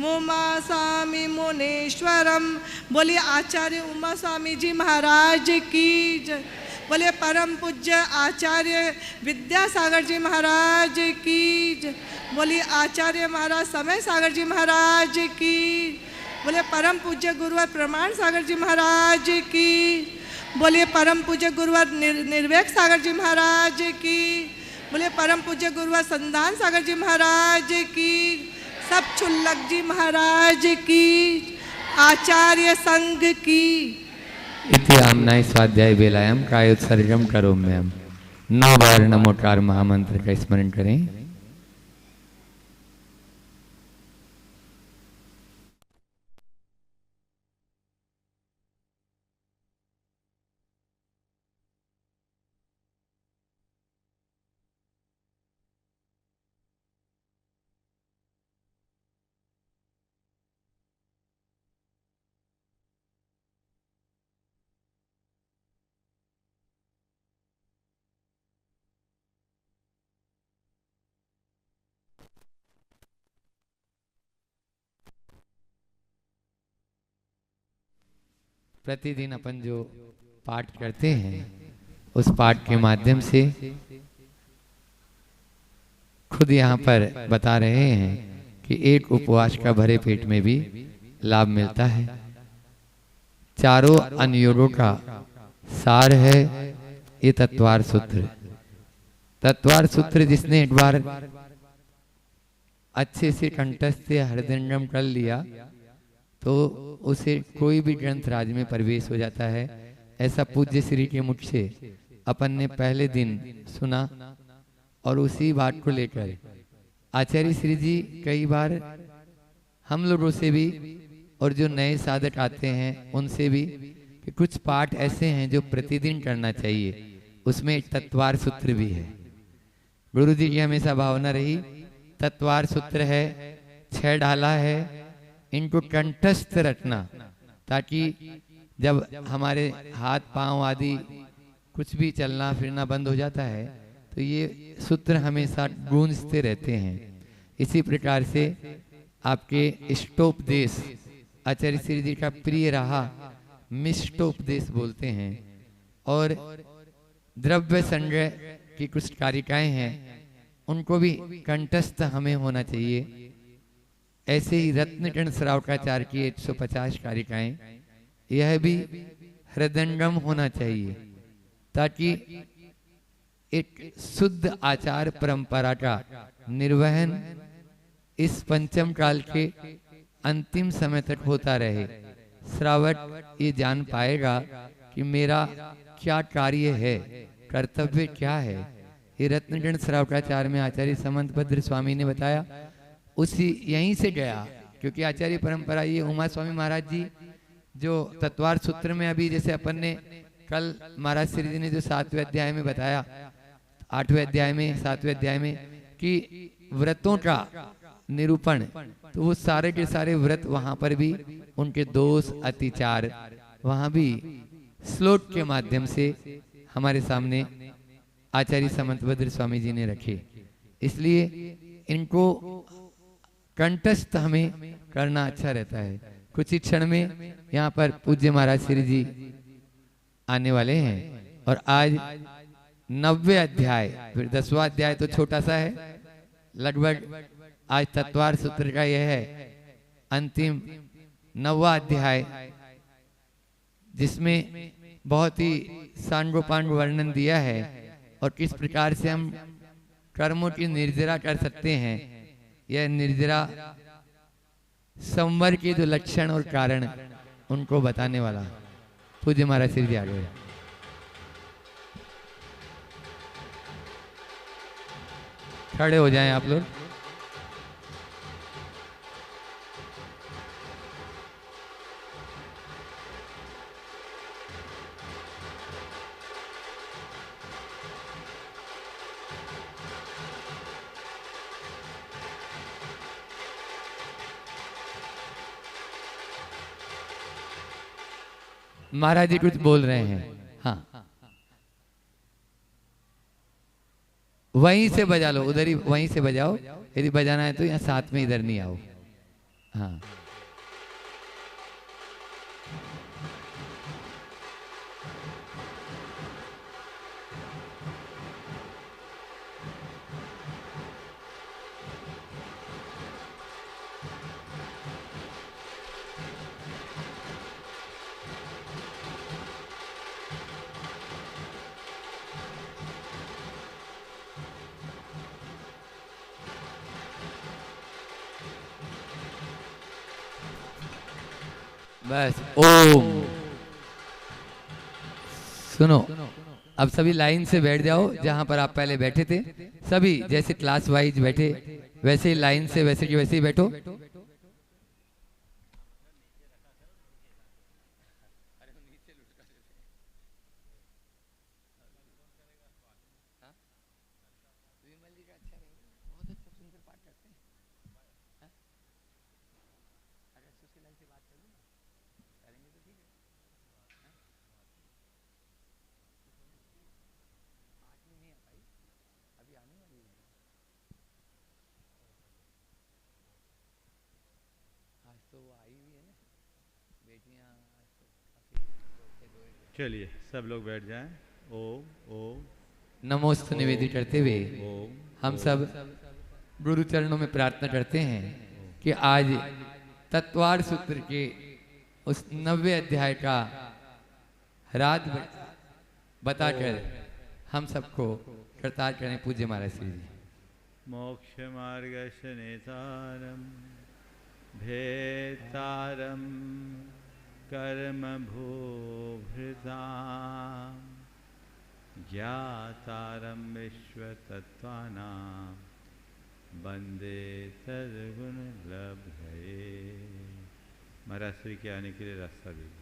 उमास्वामी मुनीश्वरम। बोलिए आचार्य उमा स्वामी जी महाराज की जय। बोलिए परम पूज्य आचार्य विद्यासागर जी महाराज की जय। बोलिए आचार्य महाराज समय सागर जी महाराज की। बोलिए परम पूज्य गुरुवर प्रमाण सागर जी महाराज की। बोलिए परम पूज्य गुरुवर निर्वेक सागर जी महाराज की। बोलिए परम पूज्य गुरुवर संधान सागर जी महाराज की। सब छुल्लक जी महाराज की। आचार्य संघ की। इति आमनाय स्वाध्याय बेलायाम कायोत्सर्जम करोम्यहम्। 9 बार नमोकार महामंत्र का स्मरण करें। प्रतिदिन अपन जो पाठ करते हैं, उस पाठ के माध्यम से खुद यहाँ पर बता रहे हैं कि एक उपवास का भरे पेट में भी लाभ मिलता है। चारों अनुयोगों का सार है ये तत्वार सूत्र। तत्वार सूत्र जिसने एक बार अच्छे से कंठस्थ से हृदयंगम कर लिया तो उसे कोई भी ग्रंथ राज में प्रवेश हो जाता है। ऐसा पूज्य श्री के मुख से अपन ने पहले दिन सुना और उसी बात को लेकर आचार्य श्री जी कई बार हम लोगों से भी और जो नए साधक आते हैं उनसे भी कि कुछ पाठ ऐसे हैं जो प्रतिदिन करना चाहिए, उसमें एक तत्वार सूत्र भी है। गुरु जी की हमेशा भावना रही तत्वार सूत्र है, 6 डाला है, इनको कंठस्थ रखना ताकि जब हमारे हाथ पांव आदि कुछ भी चलना फिरना बंद हो जाता है तो ये सूत्र हमेशा गूंजते रहते हैं। इसी प्रकार से आपके इष्टोपदेश आचार्य श्री जी का प्रिय रहा मिष्टोपदेश बोलते हैं, और द्रव्य संग्रह की कुछ कारिकाएं हैं उनको भी कंठस्थ हमें होना चाहिए। ऐसे ही रत्नकण श्रावकाचार्य की 150 कारिकाएं, यह भी हृदयंगम होना चाहिए ताकि एक शुद्ध आचार परंपरा का निर्वहन इस पंचम काल के अंतिम समय तक होता रहे। श्रावक ये जान पाएगा कि मेरा क्या कार्य है, कर्तव्य क्या है। ये रत्नगण श्रावकाचार्य में आचार्य समंत भद्र स्वामी ने बताया, उसी यहीं से गया, क्योंकि आचार्य परंपरा ये उमा स्वामी महाराज जी जो तत्वार सूत्र में अभी जैसे अपन ने कल महाराज श्री जी ने जो 7वें अध्याय में बताया, 8वें अध्याय में 7वें अध्याय में कि व्रतों का निरूपण, तो वो सारे के सारे व्रत वहां पर भी उनके दोष अतिचार वहां भी श्लोक के माध्यम से हमारे सामने आचार्य समंतभद्र स्वामी जी ने रखे। इसलिए इनको कंठस्थ हमें करना अच्छा रहता है। कुछ ही क्षण में यहाँ पर पूज्य महाराज श्री जी आने वाले हैं और आज 90वें अध्याय, फिर 10वां अध्याय तो छोटा सा है, लगभग आज तत्वार सूत्र का यह है अंतिम 9वां अध्याय, जिसमें बहुत ही सांगोपांग वर्णन दिया है और किस प्रकार से हम कर्मों की निर्जरा कर सकते हैं। यह निर्जरा संवर के जो लक्षण और कारण उनको बताने वाला पूज्य महाराज श्री जी आ गए। खड़े हो जाएं आप लोग। महाराज जी कुछ बोल रहे हैं। हाँ, वहीं से बजा लो, उधर ही वहीं से बजाओ। यदि बजाना है तो यहाँ साथ में इधर नहीं आओ। हाँ, बस ओम। सुनो, अब सभी लाइन से बैठ जाओ जहां पर आप पहले बैठे थे। सभी जैसे क्लास वाइज बैठे वैसे ही लाइन से वैसे की वैसे ही बैठो। चलिए सब लोग बैठ जाएं। ओम ओम नमोस्तु निवेदित करते हुए ओम हम सब गुरु चरणों में प्रार्थना करते हैं कि आज तत्वार सूत्र के उस 90 अध्याय का राज बताकर हम सबको कृतार्थ करें। पूज्य महाराज श्री जी। मोक्ष मार्गस्य नेतारम भेतारम कर्म भूभृताम ज्ञातारम विश्वतत्त्वानां वंदे तद्गुण लभये। महाराज श्री के आने के लिए रास्ता दीजिए।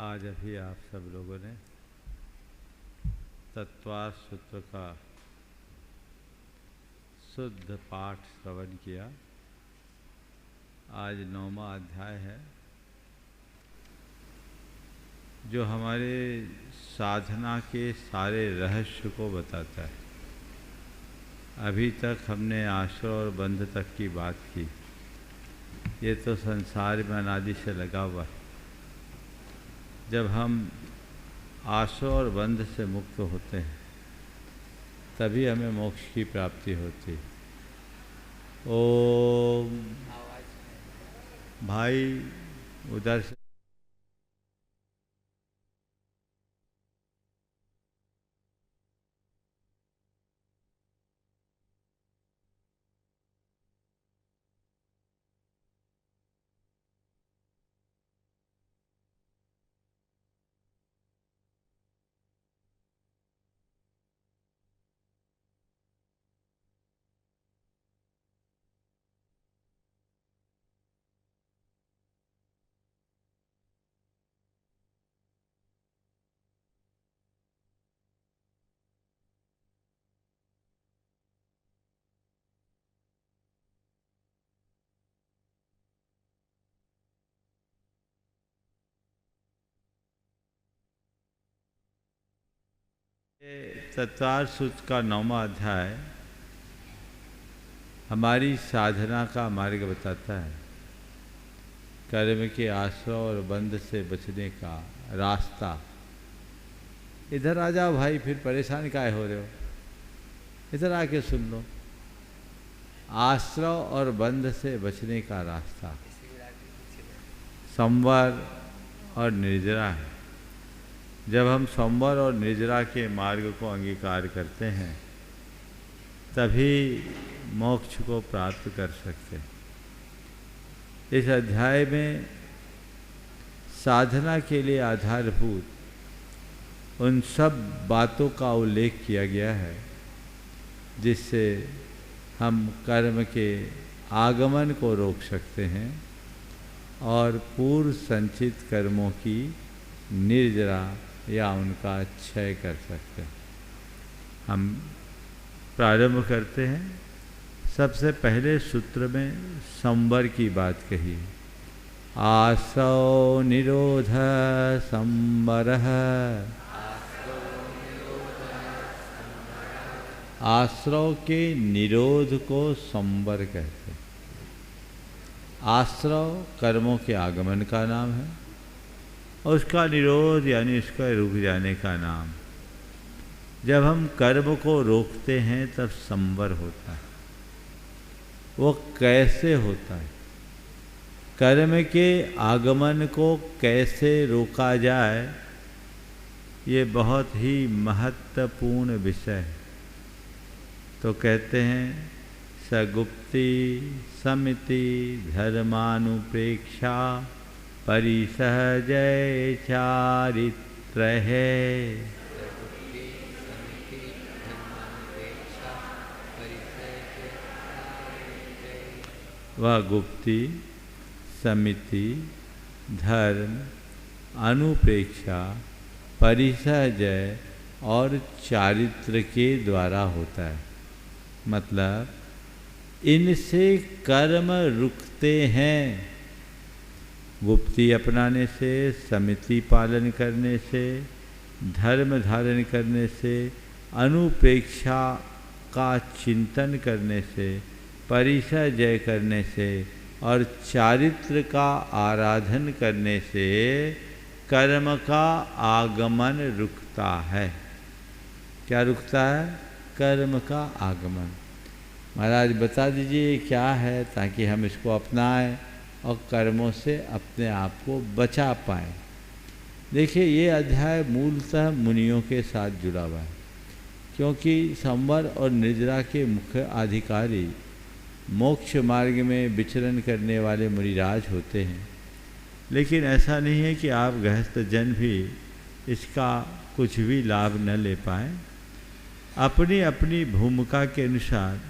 आज अभी आप सब लोगों ने तत्वार सूत्र का शुद्ध पाठ श्रवण किया। आज 9वां अध्याय है जो हमारे साधना के सारे रहस्य को बताता है। अभी तक हमने आश्रय और बंध तक की बात की। ये तो संसार में अनादि से लगा हुआ है। जब हम आश्रय और बंध से मुक्त होते हैं तभी हमें मोक्ष की प्राप्ति होती। ओम भाई उधर से तत्वार सूत्र का 9वां अध्याय हमारी साधना का मार्ग बताता है। कर्म के आश्रय और बंध से बचने का रास्ता। इधर आ जाओ भाई, फिर परेशान काहे हो रहे हो? इधर आके सुन लो। आश्रय और बंध से बचने का रास्ता संवर और निर्जरा है। जब हम संवर और निर्जरा के मार्ग को अंगीकार करते हैं तभी मोक्ष को प्राप्त कर सकते हैं। इस अध्याय में साधना के लिए आधारभूत उन सब बातों का उल्लेख किया गया है जिससे हम कर्म के आगमन को रोक सकते हैं और पूर्व संचित कर्मों की निर्जरा या उनका क्षय कर सकते हैं। हम प्रारंभ करते हैं। सबसे पहले सूत्र में संवर की बात कही। आसौ निरोध संवरः। आश्रव के निरोध को संवर कहते हैं। आश्रव कर्मों के आगमन का नाम है और उसका निरोध यानी उसका रुक जाने का नाम। जब हम कर्म को रोकते हैं तब संवर होता है। वो कैसे होता है? कर्म के आगमन को कैसे रोका जाए, ये बहुत ही महत्वपूर्ण विषय है। तो कहते हैं सगुप्ती समिति धर्मानुप्रेक्षा परिसहजय चारित्र है। वह गुप्ति, समिति, धर्म, अनुप्रेक्षा, परिसहजय और चारित्र के द्वारा होता है। मतलब इनसे कर्म रुकते हैं। गुप्ति अपनाने से, समिति पालन करने से, धर्म धारण करने से, अनुप्रेक्षा का चिंतन करने से, परिसहजय करने से और चारित्र का आराधन करने से कर्म का आगमन रुकता है। क्या रुकता है? कर्म का आगमन। महाराज बता दीजिए क्या है, ताकि हम इसको अपनाएं और कर्मों से अपने आप को बचा पाएं। देखिए, ये अध्याय मूलतः मुनियों के साथ जुड़ा हुआ है, क्योंकि संवर और निर्जरा के मुख्य अधिकारी मोक्ष मार्ग में विचरण करने वाले मुनिराज होते हैं। लेकिन ऐसा नहीं है कि आप गृहस्थ जन भी इसका कुछ भी लाभ न ले पाएँ। अपनी अपनी भूमिका के अनुसार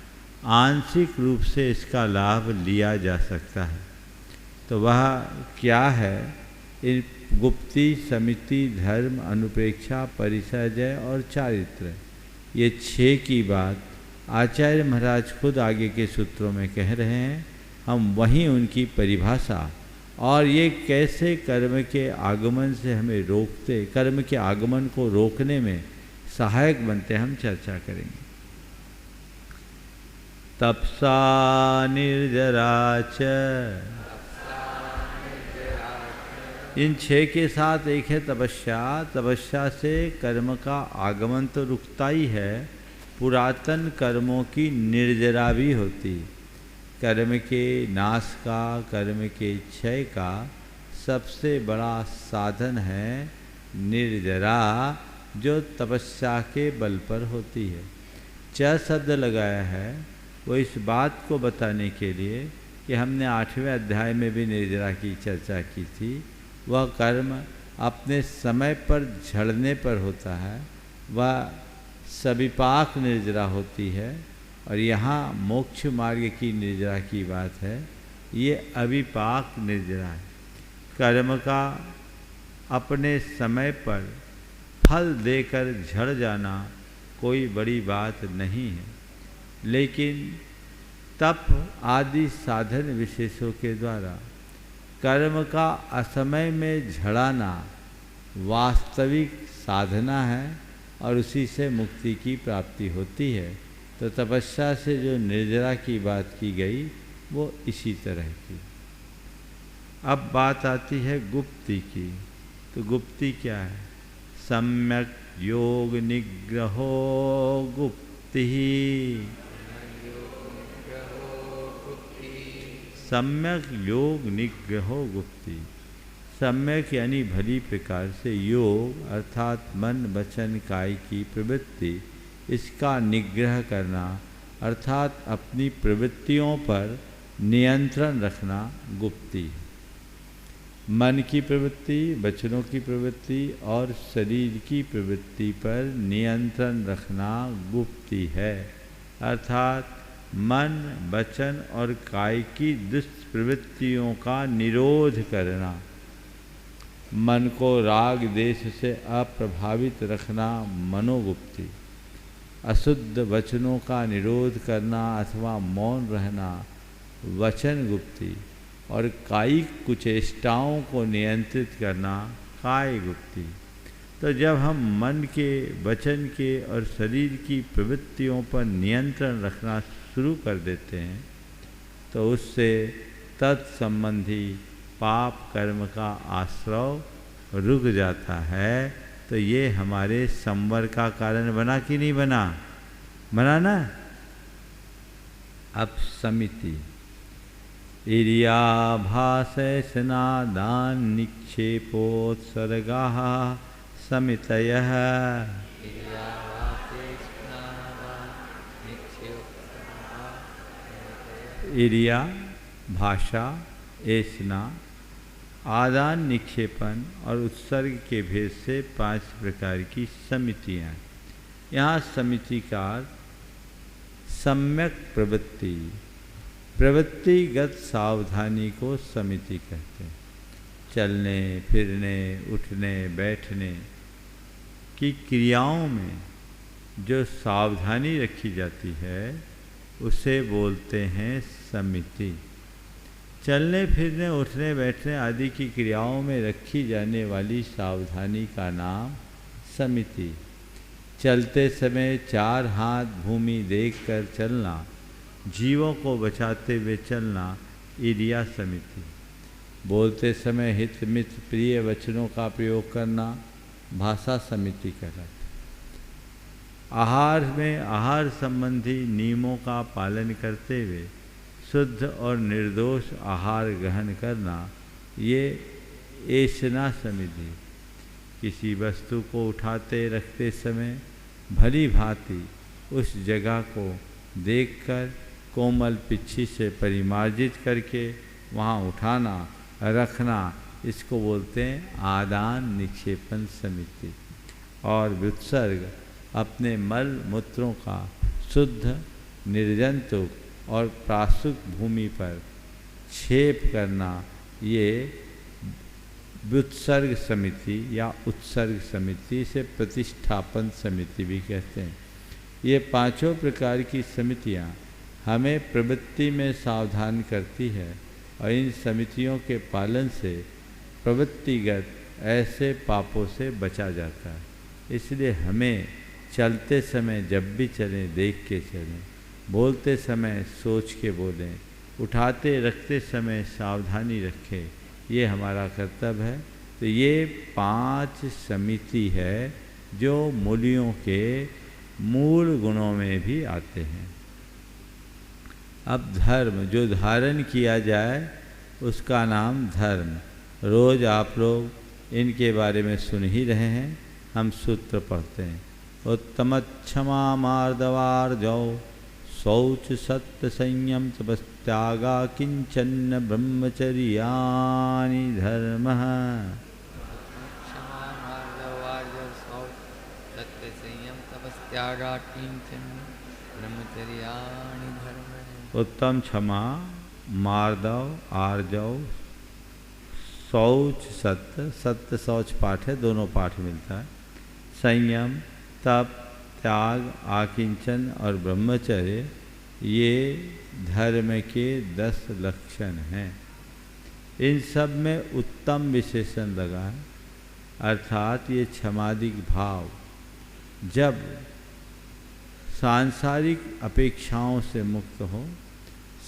आंशिक रूप से इसका लाभ लिया जा सकता है। तो वह क्या है? इन गुप्ति, समिति, धर्म, अनुप्रेक्षा, परिसहजय और चारित्र, ये 6 की बात आचार्य महाराज खुद आगे के सूत्रों में कह रहे हैं। हम वहीं उनकी परिभाषा और ये कैसे कर्म के आगमन से हमें रोकते, कर्म के आगमन को रोकने में सहायक बनते, हम चर्चा करेंगे। तपसा निर्जरा च, इन 6 के साथ एक है तपस्या। तपस्या से कर्म का आगमन तो रुकता ही है, पुरातन कर्मों की निर्जरा भी होती। कर्म के नाश का, कर्म के क्षय का सबसे बड़ा साधन है निर्जरा, जो तपस्या के बल पर होती है। च शब्द लगाया है वो इस बात को बताने के लिए कि हमने 8वें अध्याय में भी निर्जरा की चर्चा की थी। वह कर्म अपने समय पर झड़ने पर होता है, वह सविपाक निर्जरा होती है। और यहाँ मोक्ष मार्ग की निर्जरा की बात है, ये अविपाक निर्जरा है। कर्म का अपने समय पर फल देकर झड़ जाना कोई बड़ी बात नहीं है, लेकिन तप आदि साधन विशेषों के द्वारा कर्म का असमय में झड़ाना वास्तविक साधना है और उसी से मुक्ति की प्राप्ति होती है। तो तपस्या से जो निर्जरा की बात की गई वो इसी तरह की। अब बात आती है गुप्ति की। तो गुप्ति क्या है? सम्यक योग निग्रहो गुप्ति। सम्यक योग निग्रहो गुप्ति। सम्यक यानी भली प्रकार से योग अर्थात मन वचन काय की प्रवृत्ति, इसका निग्रह करना अर्थात अपनी प्रवृत्तियों पर नियंत्रण रखना गुप्ति है। मन की प्रवृत्ति, वचनों की प्रवृत्ति और शरीर की प्रवृत्ति पर नियंत्रण रखना गुप्ति है। अर्थात मन, वचन और काय की दुष्प्रवृत्तियों का निरोध करना, मन को राग देश से अप्रभावित रखना मनोगुप्ति, अशुद्ध वचनों का निरोध करना अथवा मौन रहना वचन गुप्ति और कायिक कुचेष्टाओं को नियंत्रित करना काय गुप्ति। तो जब हम मन के, वचन के और शरीर की प्रवृत्तियों पर नियंत्रण रखना शुरू कर देते हैं तो उससे तत्संबंधी पाप कर्म का आश्रव रुक जाता है। तो ये हमारे संवर का कारण बना कि नहीं बना? बना ना। अब समिति इरियाभासनादान निक्षेपोत्सर्गा समितयः। इरिया भाषा, ऐसना, आदान निक्षेपण और उत्सर्ग के भेद से 5 प्रकार की समितियाँ। यहाँ समिति का सम्यक प्रवृत्ति, प्रवृत्तिगत सावधानी को समिति कहते हैं। चलने फिरने उठने बैठने की क्रियाओं में जो सावधानी रखी जाती है उसे बोलते हैं समिति। चलने फिरने उठने बैठने आदि की क्रियाओं में रखी जाने वाली सावधानी का नाम समिति। चलते समय 4 हाथ भूमि देखकर चलना, जीवों को बचाते हुए चलना, इरिया समिति। बोलते समय हित मित प्रिय वचनों का प्रयोग करना, भाषा समिति कहलाती। आहार में आहार संबंधी नियमों का पालन करते हुए शुद्ध और निर्दोष आहार ग्रहण करना, ये एषणा समिति। किसी वस्तु को उठाते रखते समय भली भांति उस जगह को देखकर कोमल पिच्छी से परिमार्जित करके वहाँ उठाना रखना, इसको बोलते हैं आदान निक्षेपण समिति। और व्युत्सर्ग अपने मल मूत्रों का शुद्ध निर्जंतुक और प्रासुक भूमि पर छेप करना, ये व्युत्सर्ग समिति या उत्सर्ग समिति से प्रतिष्ठापन समिति भी कहते हैं। ये 5 प्रकार की समितियाँ हमें प्रवृत्ति में सावधान करती है और इन समितियों के पालन से प्रवृत्तिगत ऐसे पापों से बचा जाता है। इसलिए हमें चलते समय जब भी चलें देख के चलें, बोलते समय सोच के बोलें, उठाते रखते समय सावधानी रखें, ये हमारा कर्तव्य है। तो ये 5 समिति है जो मूलियों के मूल गुणों में भी आते हैं। अब धर्म जो धारण किया जाए उसका नाम धर्म। रोज़ आप लोग इनके बारे में सुन ही रहे हैं, हम सूत्र पढ़ते हैं। उत्तम क्षमा मार्दवार्जौ शौच सत्य संयम तपस्त्यागा किंचन ब्रह्मचर्यानि धर्म। क्षमा मार्दवार्जौ शौच सत्य संयम तपस्त्यागा किंचन ब्रह्मचर्यानि धर्म। उत्तम क्षमा मार्दव आर्जव शौच सत्य, सत्य शौच पाठ है, दोनों पाठ मिलता है। संयम तप त्याग आकिंचन और ब्रह्मचर्य, ये धर्म के 10 लक्षण हैं। इन सब में उत्तम विशेषण लगा है, अर्थात ये क्षमादिक भाव जब सांसारिक अपेक्षाओं से मुक्त हो,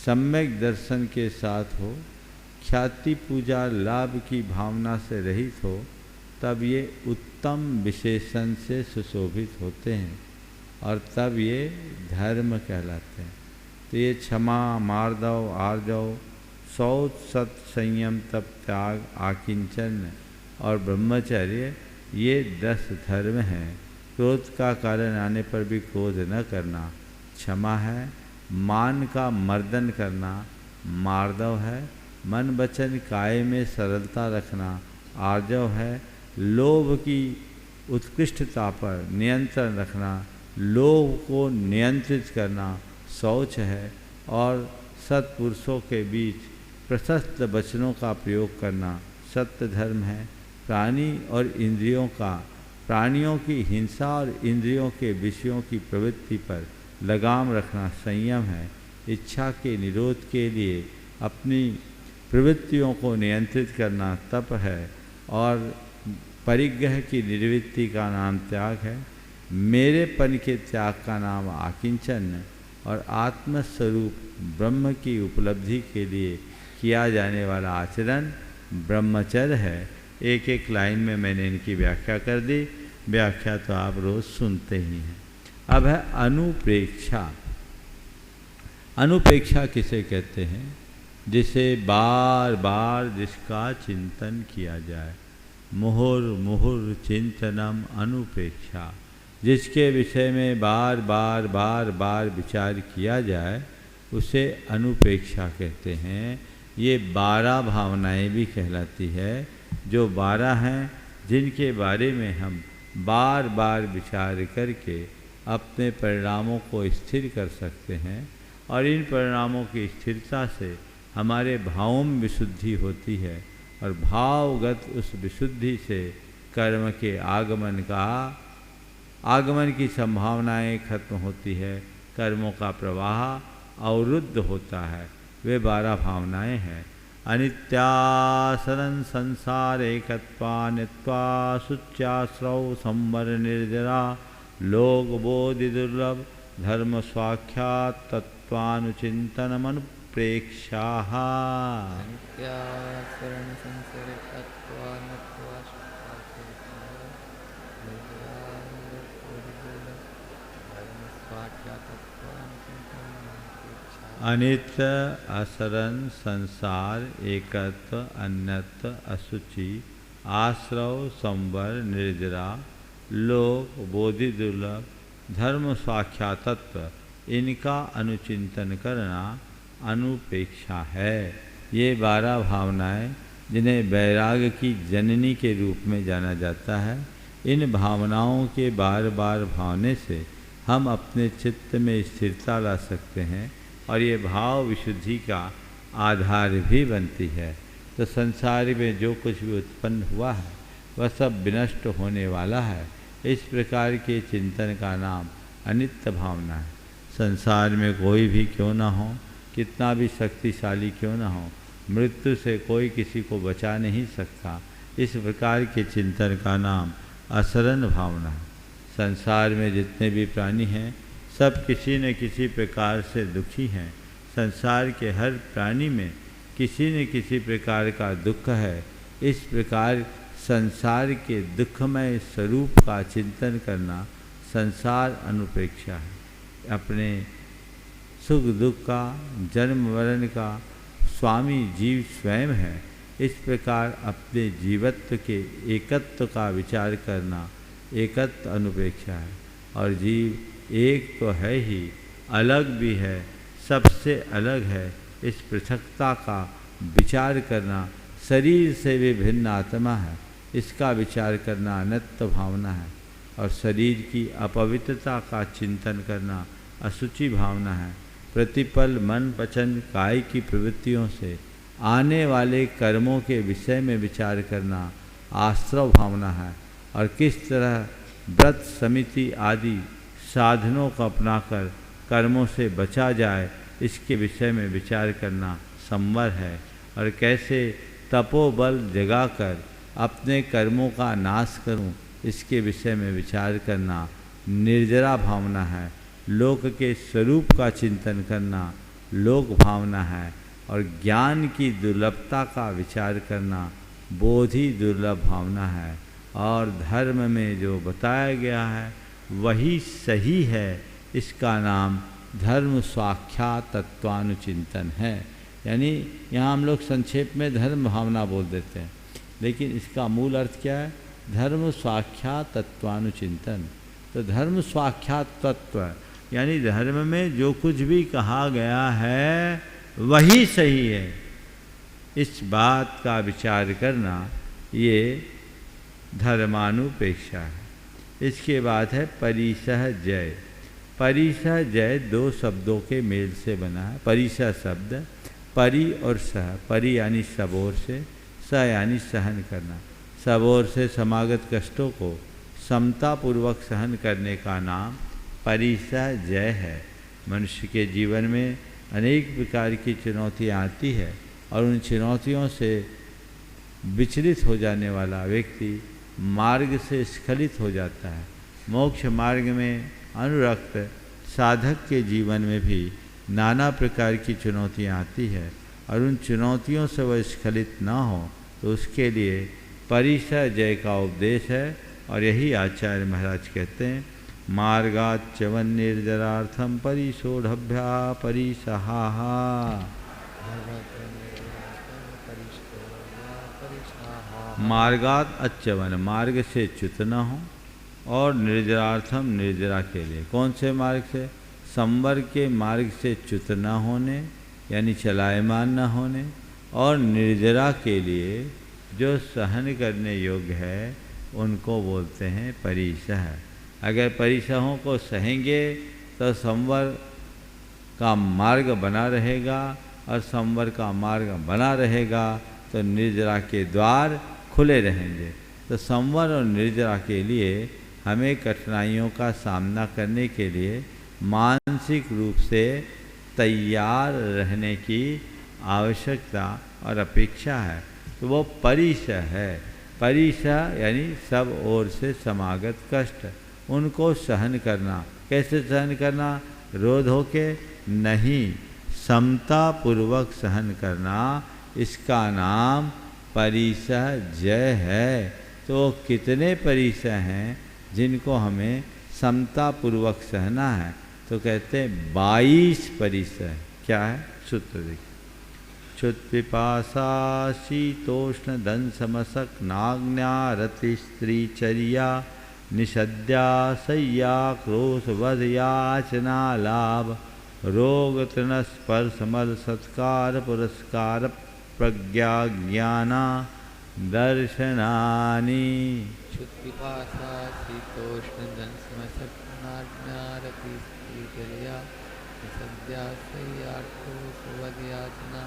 सम्यक दर्शन के साथ हो, ख्याति पूजा लाभ की भावना से रहित हो, तब ये उत्तम विशेषण से सुशोभित होते हैं और तब ये धर्म कहलाते हैं। तो ये क्षमा मार्दव आर्जव शौच सत संयम तप त्याग आकिंचन और ब्रह्मचर्य, ये 10 धर्म हैं। क्रोध का कारण आने पर भी क्रोध न करना क्षमा है। मान का मर्दन करना मार्दव है। मन वचन काया में सरलता रखना आर्जव है। लोभ की उत्कृष्टता पर नियंत्रण रखना, लोभ को नियंत्रित करना शौच है। और सत्पुरुषों के बीच प्रशस्त वचनों का प्रयोग करना सत्य धर्म है। प्राणियों की हिंसा और इंद्रियों के विषयों की प्रवृत्ति पर लगाम रखना संयम है। इच्छा के निरोध के लिए अपनी प्रवृत्तियों को नियंत्रित करना तप है। और परिग्रह की निर्वृत्ति का नाम त्याग है। मेरेपन के त्याग का नाम आकिंचन और आत्मस्वरूप ब्रह्म की उपलब्धि के लिए किया जाने वाला आचरण ब्रह्मचर्य है। एक एक लाइन में मैंने इनकी व्याख्या कर दी, व्याख्या तो आप रोज़ सुनते ही हैं। अब है अनुप्रेक्षा। अनुप्रेक्षा किसे कहते हैं? जिसे बार बार जिसका चिंतन किया जाए। मुहुर मुहुर चिंतनम अनुप्रेक्षा, जिसके विषय में बार बार विचार किया जाए उसे अनुप्रेक्षा कहते हैं। ये 12 भावनाएं भी कहलाती है, जो 12 हैं जिनके बारे में हम बार बार विचार करके अपने परिणामों को स्थिर कर सकते हैं और इन परिणामों की स्थिरता से हमारे भावों में विशुद्धि होती है और भावगत उस विशुद्धि से कर्म के आगमन की संभावनाएं खत्म होती है, कर्मों का प्रवाह अवरुद्ध होता है। वे 12 भावनाएं हैं। अनित्यासरन संसार एकत्वा नित्वा शुच्याश्रव संवर निर्जरा लोक बोधि दुर्लभ धर्म स्वाख्यात तत्वानुचिंतन मन प्रेक्षा। अनित्य असरन संसार एकत्व अन्यत्व असुचि आश्रव संवर निर्जरा लोक बोधि दुर्लभ धर्म साक्षातत्व इनका अनुचिंतन करना अनुपेक्षा है। ये 12 भावनाएं जिन्हें वैराग्य की जननी के रूप में जाना जाता है, इन भावनाओं के बार बार भावने से हम अपने चित्त में स्थिरता ला सकते हैं और ये भाव विशुद्धि का आधार भी बनती है। तो संसार में जो कुछ भी उत्पन्न हुआ है वह सब विनष्ट होने वाला है। इस प्रकार के चिंतन का नाम अनित्य भावना है। संसार में कोई भी क्यों ना हो, कितना भी शक्तिशाली क्यों ना हो, मृत्यु से कोई किसी को बचा नहीं सकता। इस प्रकार के चिंतन का नाम असरन भावना है। संसार में जितने भी प्राणी हैं सब किसी न किसी प्रकार से दुखी हैं। संसार के हर प्राणी में किसी न किसी प्रकार का दुख है। इस प्रकार संसार के दुखमय स्वरूप का चिंतन करना संसार अनुप्रेक्षा है। अपने सुख दुख का जन्म मरण का स्वामी जीव स्वयं है। इस प्रकार अपने जीवत्व के एकत्व का विचार करना एकत्व अनुप्रेक्षा है। और जीव एक तो है ही, अलग भी है, सबसे अलग है। इस पृथकता का विचार करना शरीर से विभिन्न आत्मा है, इसका विचार करना अनित्य भावना है। और शरीर की अपवित्रता का चिंतन करना असुचि भावना है। प्रतिपल मन वचन काय की प्रवृत्तियों से आने वाले कर्मों के विषय में विचार करना आश्रव भावना है। और किस तरह व्रत समिति आदि साधनों को अपनाकर कर्मों से बचा जाए, इसके विषय में विचार करना संवर है। और कैसे तपोबल जगाकर अपने कर्मों का नाश करूं, इसके विषय में विचार करना निर्जरा भावना है। लोक के स्वरूप का चिंतन करना लोक भावना है। और ज्ञान की दुर्लभता का विचार करना बोधि दुर्लभ भावना है। और धर्म में जो बताया गया है वही सही है, इसका नाम धर्म स्वाख्यात तत्वानुचिंतन है। यानी यहाँ हम लोग संक्षेप में धर्म भावना बोल देते हैं, लेकिन इसका मूल अर्थ क्या है? धर्म स्वाख्यात तत्वानुचिंतन। तो धर्म स्वाख्यात तत्व यानी धर्म में जो कुछ भी कहा गया है वही सही है, इस बात का विचार करना ये धर्मानुपेक्षा है। इसके बाद है परिसह जय। परिसह जय 2 शब्दों के मेल से बना है। परिसह शब्द परि और सह, परि यानी सब ओर से, सह यानी सहन करना। सब ओर से समागत कष्टों को समतापूर्वक सहन करने का नाम परिसह जय है। मनुष्य के जीवन में अनेक प्रकार की चुनौतियाँ आती है और उन चुनौतियों से विचलित हो जाने वाला व्यक्ति मार्ग से स्खलित हो जाता है। मोक्ष मार्ग में अनुरक्त साधक के जीवन में भी नाना प्रकार की चुनौतियाँ आती है और उन चुनौतियों से वह स्खलित ना हो तो उसके लिए परिसह जय का उपदेश है। और यही आचार्य महाराज कहते हैं, मार्गात् च्यवन निर्जरार्थम परिशोढ़भ्या परिसहाहा। मार्गात् अच्यवन, मार्ग से च्युत न हो, और निर्जरार्थम, निर्जरा के लिए। कौन से मार्ग से? संवर के मार्ग से च्युत न होने यानी चलायमान न होने, और निर्जरा के लिए जो सहन करने योग्य है उनको बोलते हैं परिसह। अगर परिसहों को सहेंगे तो संवर का मार्ग बना रहेगा और संवर का मार्ग बना रहेगा तो निर्जरा के द्वार खुले रहेंगे। तो संवर और निर्जरा के लिए हमें कठिनाइयों का सामना करने के लिए मानसिक रूप से तैयार रहने की आवश्यकता और अपेक्षा है। तो वो परिसह है। परिसह यानी सब ओर से समागत कष्ट, उनको सहन करना। कैसे सहन करना? रोध होके नहीं, समता पूर्वक सहन करना, इसका नाम परिसह जय है। तो कितने परिसह हैं जिनको हमें समता पूर्वक सहना है? तो कहते हैं 22 परिसह। क्या है? सूत्र देखिए। क्षुत पिपासा शीतोष्ण दंसमसक नाग्न्या रति स्त्री चर्या निषद्या सय्या क्रोश वध याचना लाभ रोग तृण स्पर्श मल सत्कार पुरस्कार प्रज्ञा ज्ञाना दर्शनानि। क्षुत पिपासा शीतोष्ण दंसमसक नाग्न्या रति स्त्री चर्या निषद्या सय्या क्रोश वध याचना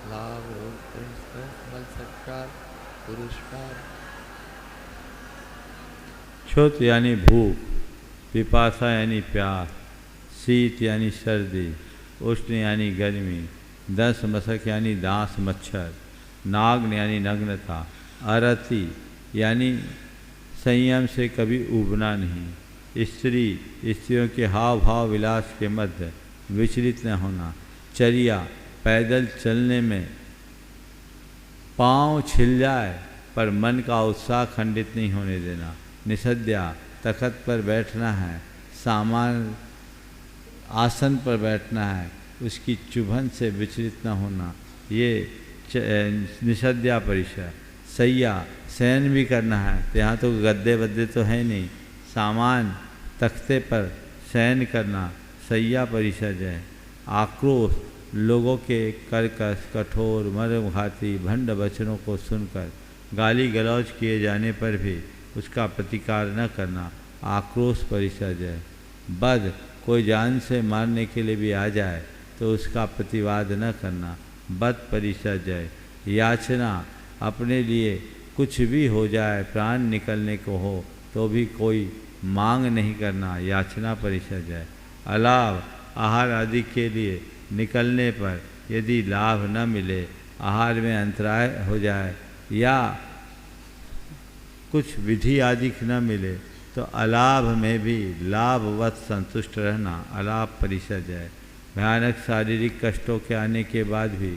लाभ रोग तृण स्पर्श मल सत्कार पुरस्कार। क्षुत यानी भूख, पिपासा यानी प्यास, शीत यानी सर्दी, उष्ण यानी गर्मी, दंस मशक यानी दांस मच्छर, नाग्न यानी नग्नता, अरति यानी संयम से कभी उबना नहीं, स्त्रियों के हाव भाव विलास के मध्य विचलित न होना, चर्या पैदल चलने में पाँव छिल जाए पर मन का उत्साह खंडित नहीं होने देना, निषद्या तखत पर बैठना है, सामान आसन पर बैठना है, उसकी चुभन से विचलित न होना, ये निषद्या परिसह। सैया शयन भी करना है, तो यहाँ तो गद्दे वद्दे तो है नहीं, सामान तख्ते पर शयन करना, सैया परिसर है। आक्रोश लोगों के कर्कश कठोर मर्मघाती भंड वचनों को सुनकर गाली गलौज किए जाने पर भी उसका प्रतिकार न करना, आक्रोश परिसर है। बद कोई जान से मारने के लिए भी आ जाए तो उसका प्रतिवाद न करना, बद परिसर है। याचना अपने लिए कुछ भी हो जाए, प्राण निकलने को हो तो भी कोई मांग नहीं करना, याचना परिसर है। अलाभ आहार आदि के लिए निकलने पर यदि लाभ न मिले, आहार में अंतराय हो जाए या कुछ विधि आदि न मिले तो अलाभ में भी लाभवत संतुष्ट रहना, अलाभ परिसर है। भयानक शारीरिक कष्टों के आने के बाद भी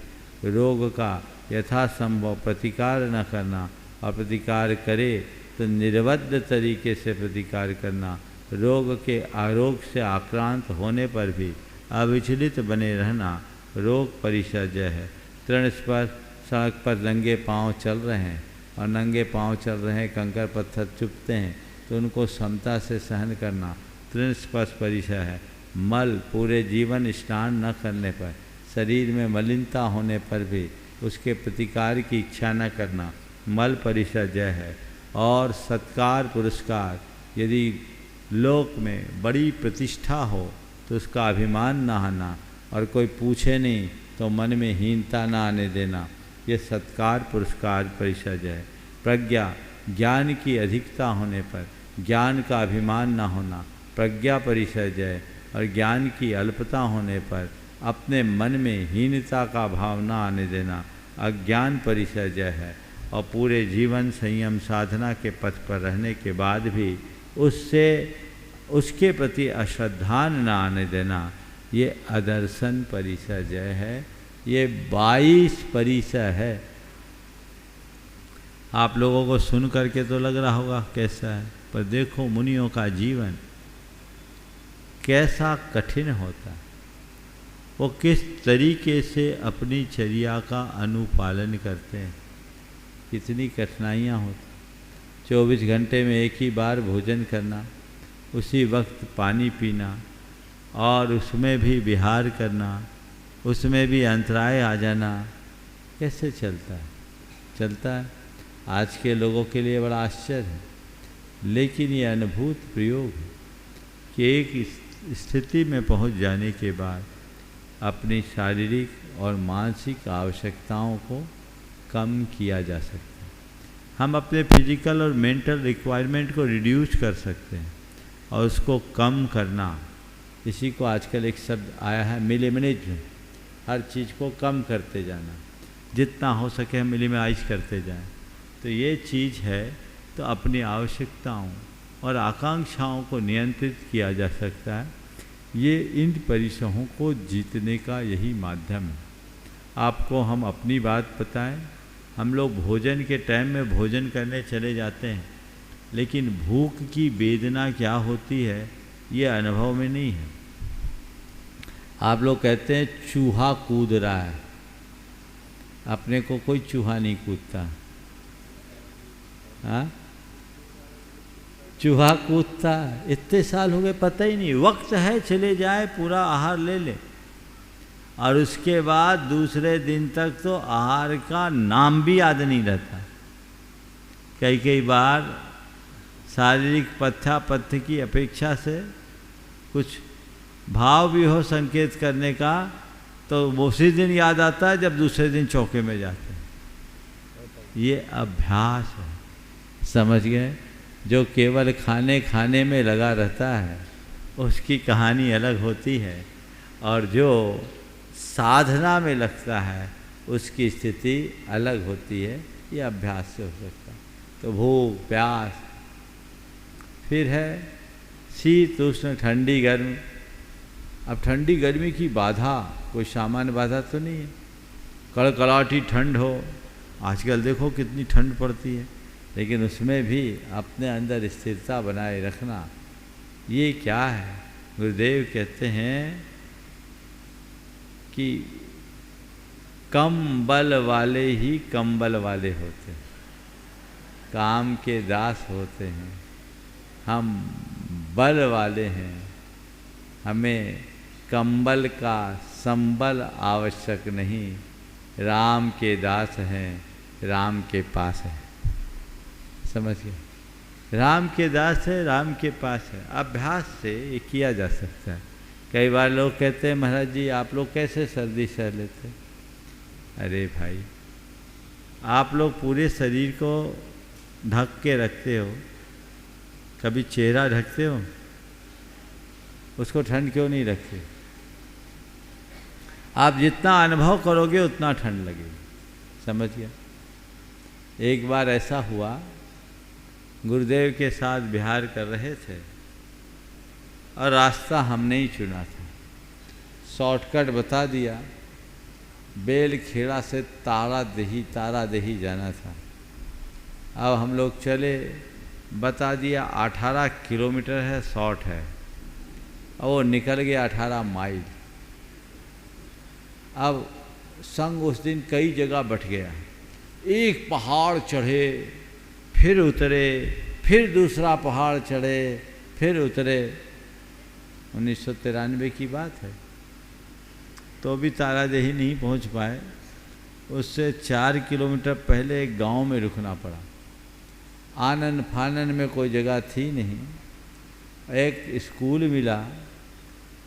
रोग का यथासंभव प्रतिकार न करना, और प्रतिकार करे तो निर्बद्ध तरीके से प्रतिकार करना, रोग के आरोग से आक्रांत होने पर भी अविचलित बने रहना, रोग परिसर्जय है। तृण स्पर्श सड़क पर नंगे पांव चल रहे हैं और नंगे पांव चल रहे हैं, कंकर पत्थर चुभते हैं तो उनको समता से सहन करना, तृण स्पर्श परिसर है। मल पूरे जीवन स्नान न करने पर, शरीर में मलिनता होने पर भी उसके प्रतिकार की इच्छा न करना, मल परिसर्जय है। और सत्कार पुरस्कार, यदि लोक में बड़ी प्रतिष्ठा हो तो उसका अभिमान न आना, और कोई पूछे नहीं तो मन में हीनता न आने देना, ये सत्कार पुरस्कार परिसर्जय है। प्रज्ञा ज्ञान की अधिकता होने पर ज्ञान का अभिमान न होना, प्रज्ञा परिसर्जय है। और ज्ञान की अल्पता होने पर अपने मन में हीनता का भाव न आने देना, अज्ञान परिसर्जय है। और पूरे जीवन संयम साधना के पथ पर रहने के बाद भी उसके प्रति अश्रद्धा न आने देना, ये अदर्शन परिसर्जय है। ये 22 परिसर है। आप लोगों को सुन करके तो लग रहा होगा कैसा है, पर देखो मुनियों का जीवन कैसा कठिन होता है, वो किस तरीके से अपनी चर्या का अनुपालन करते हैं, कितनी कठिनाइयाँ होती। 24 घंटे में एक ही बार भोजन करना, उसी वक्त पानी पीना, और उसमें भी विहार करना, उसमें भी अंतराय आ जाना, कैसे चलता है? चलता है। आज के लोगों के लिए बड़ा आश्चर्य है, लेकिन ये अनुभूत प्रयोग है कि एक स्थिति में पहुंच जाने के बाद अपनी शारीरिक और मानसिक आवश्यकताओं को कम किया जा सकता है। हम अपने फिजिकल और मेंटल रिक्वायरमेंट को रिड्यूस कर सकते हैं और उसको कम करना, इसी को आजकल एक शब्द आया है मिनिमलिज्म। हर चीज़ को कम करते जाना, जितना हो सके हम मिनिमाइज करते जाएं। तो ये चीज़ है। तो अपनी आवश्यकताओं और आकांक्षाओं को नियंत्रित किया जा सकता है। ये इन परिसरों को जीतने का यही माध्यम है। आपको हम अपनी बात बताएं, हम लोग भोजन के टाइम में भोजन करने चले जाते हैं, लेकिन भूख की वेदना क्या होती है ये अनुभव में नहीं है। आप लोग कहते हैं चूहा कूद रहा है, अपने को कोई चूहा नहीं कूदता। हाँ, चूहा कूदता इतने साल हो गए पता ही नहीं। वक्त है चले जाए, पूरा आहार ले ले, और उसके बाद दूसरे दिन तक तो आहार का नाम भी याद नहीं रहता। कई बार शारीरिक पथ्यापथ्य की अपेक्षा से कुछ भाव भी हो संकेत करने का, तो वो उसी दिन याद आता है जब दूसरे दिन चौके में जाते हैं। ये अभ्यास है, समझ गए। जो केवल खाने में लगा रहता है उसकी कहानी अलग होती है, और जो साधना में लगता है उसकी स्थिति अलग होती है। ये अभ्यास से हो सकता है। तो भूख प्यास, फिर है शीत उष्ण ठंडी गर्म। अब ठंडी गर्मी की बाधा कोई सामान्य बाधा तो नहीं है। कड़कड़ाटी ठंड हो, आजकल देखो कितनी ठंड पड़ती है, लेकिन उसमें भी अपने अंदर स्थिरता बनाए रखना, ये क्या है। गुरुदेव कहते हैं कि कम बल वाले ही कंबल वाले होते हैं, काम के दास होते हैं। हम बल वाले हैं, हमें कंबल का संबल आवश्यक नहीं। राम के दास हैं, राम के पास है। समझ गए। राम के दास है, राम के पास है। अभ्यास से ये किया जा सकता है। कई बार लोग कहते हैं महाराज जी आप लोग कैसे सर्दी सह लेते। अरे भाई, आप लोग पूरे शरीर को ढक के रखते हो, कभी चेहरा ढकते हो? उसको ठंड क्यों नहीं रखते? आप जितना अनुभव करोगे उतना ठंड लगेगी। समझ गया। एक बार ऐसा हुआ, गुरुदेव के साथ विहार कर रहे थे और रास्ता हमने ही चुना था। शॉर्टकट बता दिया, बेल खेड़ा से तारा देही जाना था। अब हम लोग चले, बता दिया 18 किलोमीटर है, शॉर्ट है, और वो निकल गया 18 माइल। अब संग उस दिन कई जगह बैठ गया। एक पहाड़ चढ़े, फिर उतरे, फिर दूसरा पहाड़ चढ़े, फिर उतरे। 1993 की बात है। तो भी तारादेही नहीं पहुंच पाए। उससे 4 किलोमीटर पहले एक गांव में रुकना पड़ा। आनन फानन में कोई जगह थी नहीं। एक स्कूल मिला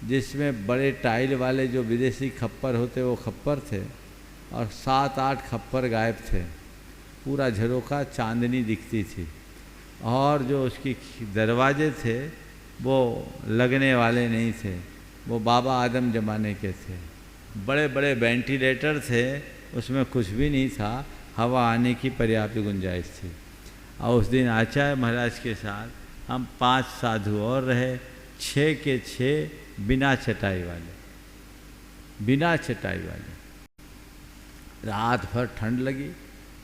जिसमें बड़े टाइल वाले जो विदेशी खप्पर होते वो खप्पर थे, और 7-8 खप्पर गायब थे। पूरा झरोखा चांदनी दिखती थी, और जो उसकी दरवाजे थे वो लगने वाले नहीं थे, वो बाबा आदम जमाने के थे। बड़े बड़े वेंटिलेटर थे, उसमें कुछ भी नहीं था, हवा आने की पर्याप्त गुंजाइश थी। और उस दिन आचार्य महाराज के साथ हम 5 साधु और रहे, 6 के 6 बिना चटाई वाले। रात भर ठंड लगी।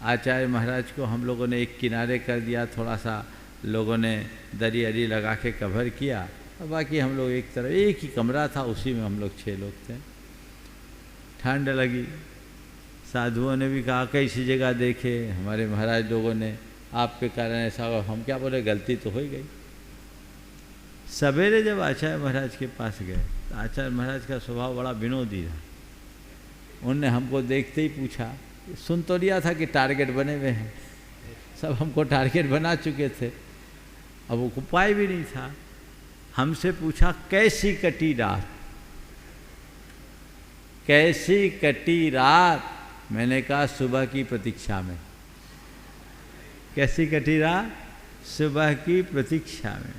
आचार्य महाराज को हम लोगों ने एक किनारे कर दिया, थोड़ा सा लोगों ने दरी अरी लगा के कवर किया, और बाकी हम लोग एक तरफ, एक ही कमरा था, उसी में हम लोग 6 लोग थे। ठंड लगी। साधुओं ने भी कहा कैसी जगह देखे, हमारे महाराज लोगों ने आपके कारण ऐसा हुआ। हम क्या बोले, गलती तो हो ही गई। सवेरे जब आचार्य महाराज के पास गए, तो आचार्य महाराज का स्वभाव बड़ा विनोदी था। उनने हमको देखते ही पूछा, सुन तो लिया था कि टारगेट बने हुए हैं, सब हमको टारगेट बना चुके थे, अब वो उपाय भी नहीं था। हमसे पूछा कैसी कटी रात। कैसी कटी रात, मैंने कहा सुबह की प्रतीक्षा में। कैसी कटी रात? सुबह की प्रतीक्षा में।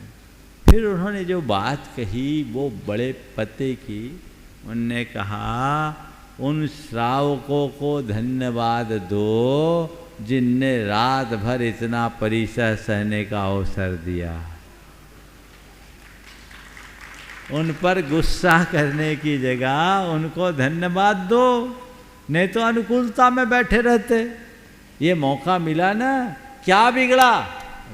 फिर उन्होंने जो बात कही वो बड़े पते की। उनने कहा उन श्रावकों को धन्यवाद दो जिनने रात भर इतना परिसर सहने का अवसर दिया। उन पर गुस्सा करने की जगह उनको धन्यवाद दो, नहीं तो अनुकूलता में बैठे रहते। ये मौका मिला ना, क्या बिगड़ा?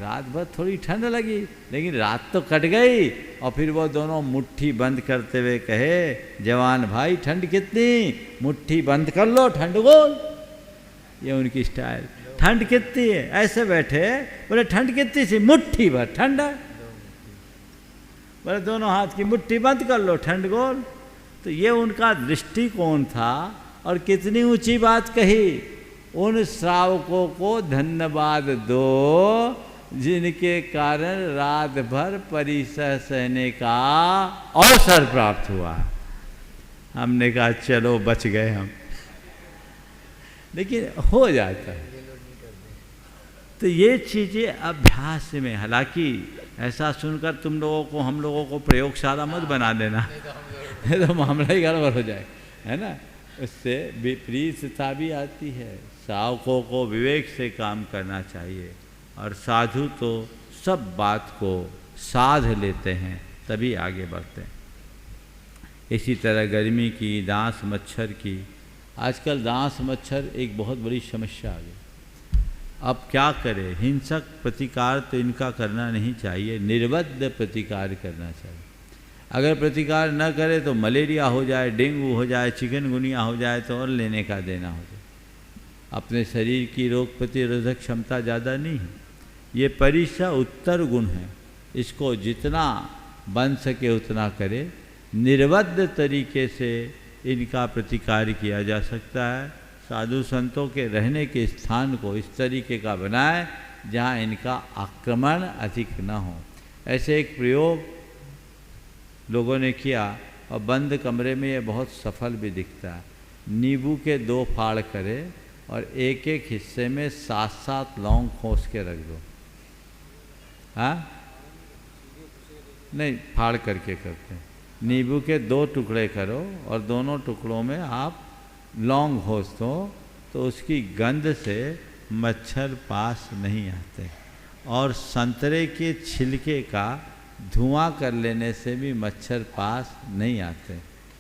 रात भर थोड़ी ठंड लगी, लेकिन रात तो कट गई। और फिर वो दोनों मुट्ठी बंद करते हुए कहे, जवान भाई ठंड कितनी, मुट्ठी बंद कर लो, ठंड बोल। ये उनकी स्टाइल। ठंड कितनी है? ऐसे बैठे, बोले ठंड कितनी सी? मुट्ठी भर ठंड है। बोले दोनों हाथ की मुट्ठी बंद कर लो, ठंड गोल। तो ये उनका दृष्टिकोण था। और कितनी ऊंची बात कही, उन श्रावकों को धन्यवाद दो जिनके कारण रात भर परिसर सहने का अवसर प्राप्त हुआ। हमने कहा चलो बच गए हम, लेकिन हो जाता है। तो ये चीज़ें अभ्यास में, हालांकि ऐसा सुनकर तुम लोगों को, हम लोगों को प्रयोगशाला मत बना देना, नहीं तो मामला ही गड़बड़ हो जाए, है ना। उससे विपरीतता भी आती है। श्रावकों को विवेक से काम करना चाहिए, और साधु तो सब बात को साध लेते हैं, तभी आगे बढ़ते हैं। इसी तरह गर्मी की, दांस मच्छर की, आजकल दांस मच्छर एक बहुत बड़ी समस्या आ गई। अब क्या करें? हिंसक प्रतिकार तो इनका करना नहीं चाहिए, निर्बद्ध प्रतिकार करना चाहिए। अगर प्रतिकार न करे तो मलेरिया हो जाए, डेंगू हो जाए, चिकनगुनिया हो जाए तो और लेने का देना हो जाए। अपने शरीर की रोग प्रतिरोधक क्षमता ज़्यादा नहीं है। ये परिसा उत्तर गुण है, इसको जितना बन सके उतना करे। निर्बद्ध तरीके से इनका प्रतिकार किया जा सकता है। साधु संतों के रहने के स्थान को इस तरीके का बनाए जहाँ इनका आक्रमण अधिक न हो। ऐसे एक प्रयोग लोगों ने किया और बंद कमरे में ये बहुत सफल भी दिखता है। नींबू के 2 फाड़ करे और एक एक हिस्से में 7-7 लौंग खोस के रख दो। हाँ, नहीं, फाड़ करके करते हैं। नींबू के 2 टुकड़े करो और दोनों टुकड़ों में आप लौंग घोस दो, तो उसकी गंध से मच्छर पास नहीं आते। और संतरे के छिलके का धुआं कर लेने से भी मच्छर पास नहीं आते।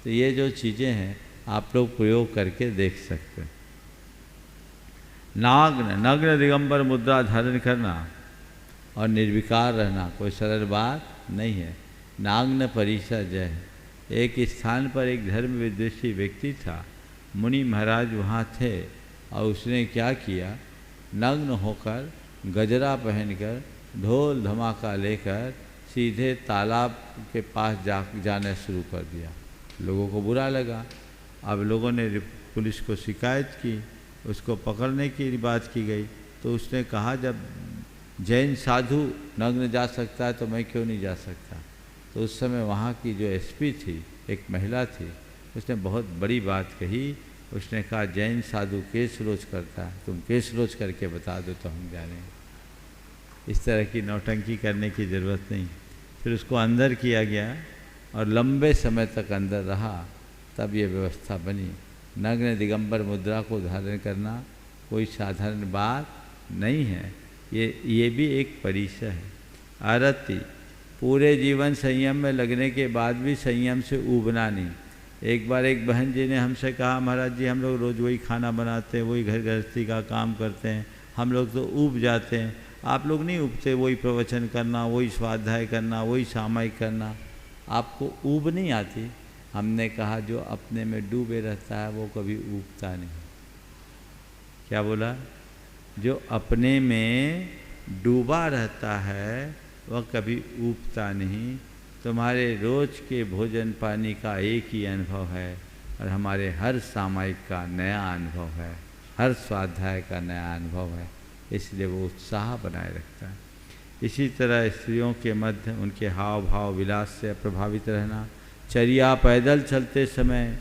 तो ये जो चीज़ें हैं आप लोग प्रयोग करके देख सकते हैं। नग्न दिगंबर मुद्रा धारण करना और निर्विकार रहना कोई सरल बात नहीं है। नाग्न परिसर जय है। एक स्थान पर एक धर्म विद्वेषी व्यक्ति था। मुनि महाराज वहाँ थे और उसने क्या किया, नग्न होकर, गजरा पहनकर, ढोल धमाका लेकर सीधे तालाब के पास जाने शुरू कर दिया। लोगों को बुरा लगा। अब लोगों ने पुलिस को शिकायत की, उसको पकड़ने की बात की गई। तो उसने कहा जब जैन साधु नग्न जा सकता है तो मैं क्यों नहीं जा सकता। तो उस समय वहाँ की जो एसपी थी, एक महिला थी, उसने बहुत बड़ी बात कही। उसने कहा जैन साधु केस रोज करता है, तुम केस रोज करके बता दो तो हम जानेंगे। इस तरह की नौटंकी करने की ज़रूरत नहीं। फिर उसको अंदर किया गया और लंबे समय तक अंदर रहा, तब ये व्यवस्था बनी। नग्न दिगंबर मुद्रा को धारण करना कोई साधारण बात नहीं है। ये भी एक परिसर है। आरती, पूरे जीवन संयम में लगने के बाद भी संयम से ऊबना नहीं। एक बार एक बहन जी ने हमसे कहा, महाराज जी हम लोग रोज़ वही खाना बनाते हैं, वही घर गृहस्थी का काम करते हैं, हम लोग तो ऊब जाते हैं। आप लोग नहीं ऊबते, वही प्रवचन करना, वही स्वाध्याय करना, वही सामायिक करना, आपको ऊब नहीं आती। हमने कहा जो अपने में डूबे रहता है वो कभी ऊबता नहीं। क्या बोला? जो अपने में डूबा रहता है वह कभी ऊबता नहीं। तुम्हारे रोज के भोजन पानी का एक ही अनुभव है और हमारे हर सामायिक का नया अनुभव है, हर स्वाध्याय का नया अनुभव है, इसलिए वो उत्साह बनाए रखता है। इसी तरह स्त्रियों के मध्य उनके हाव भाव विलास से प्रभावित रहना। चर्या पैदल चलते समय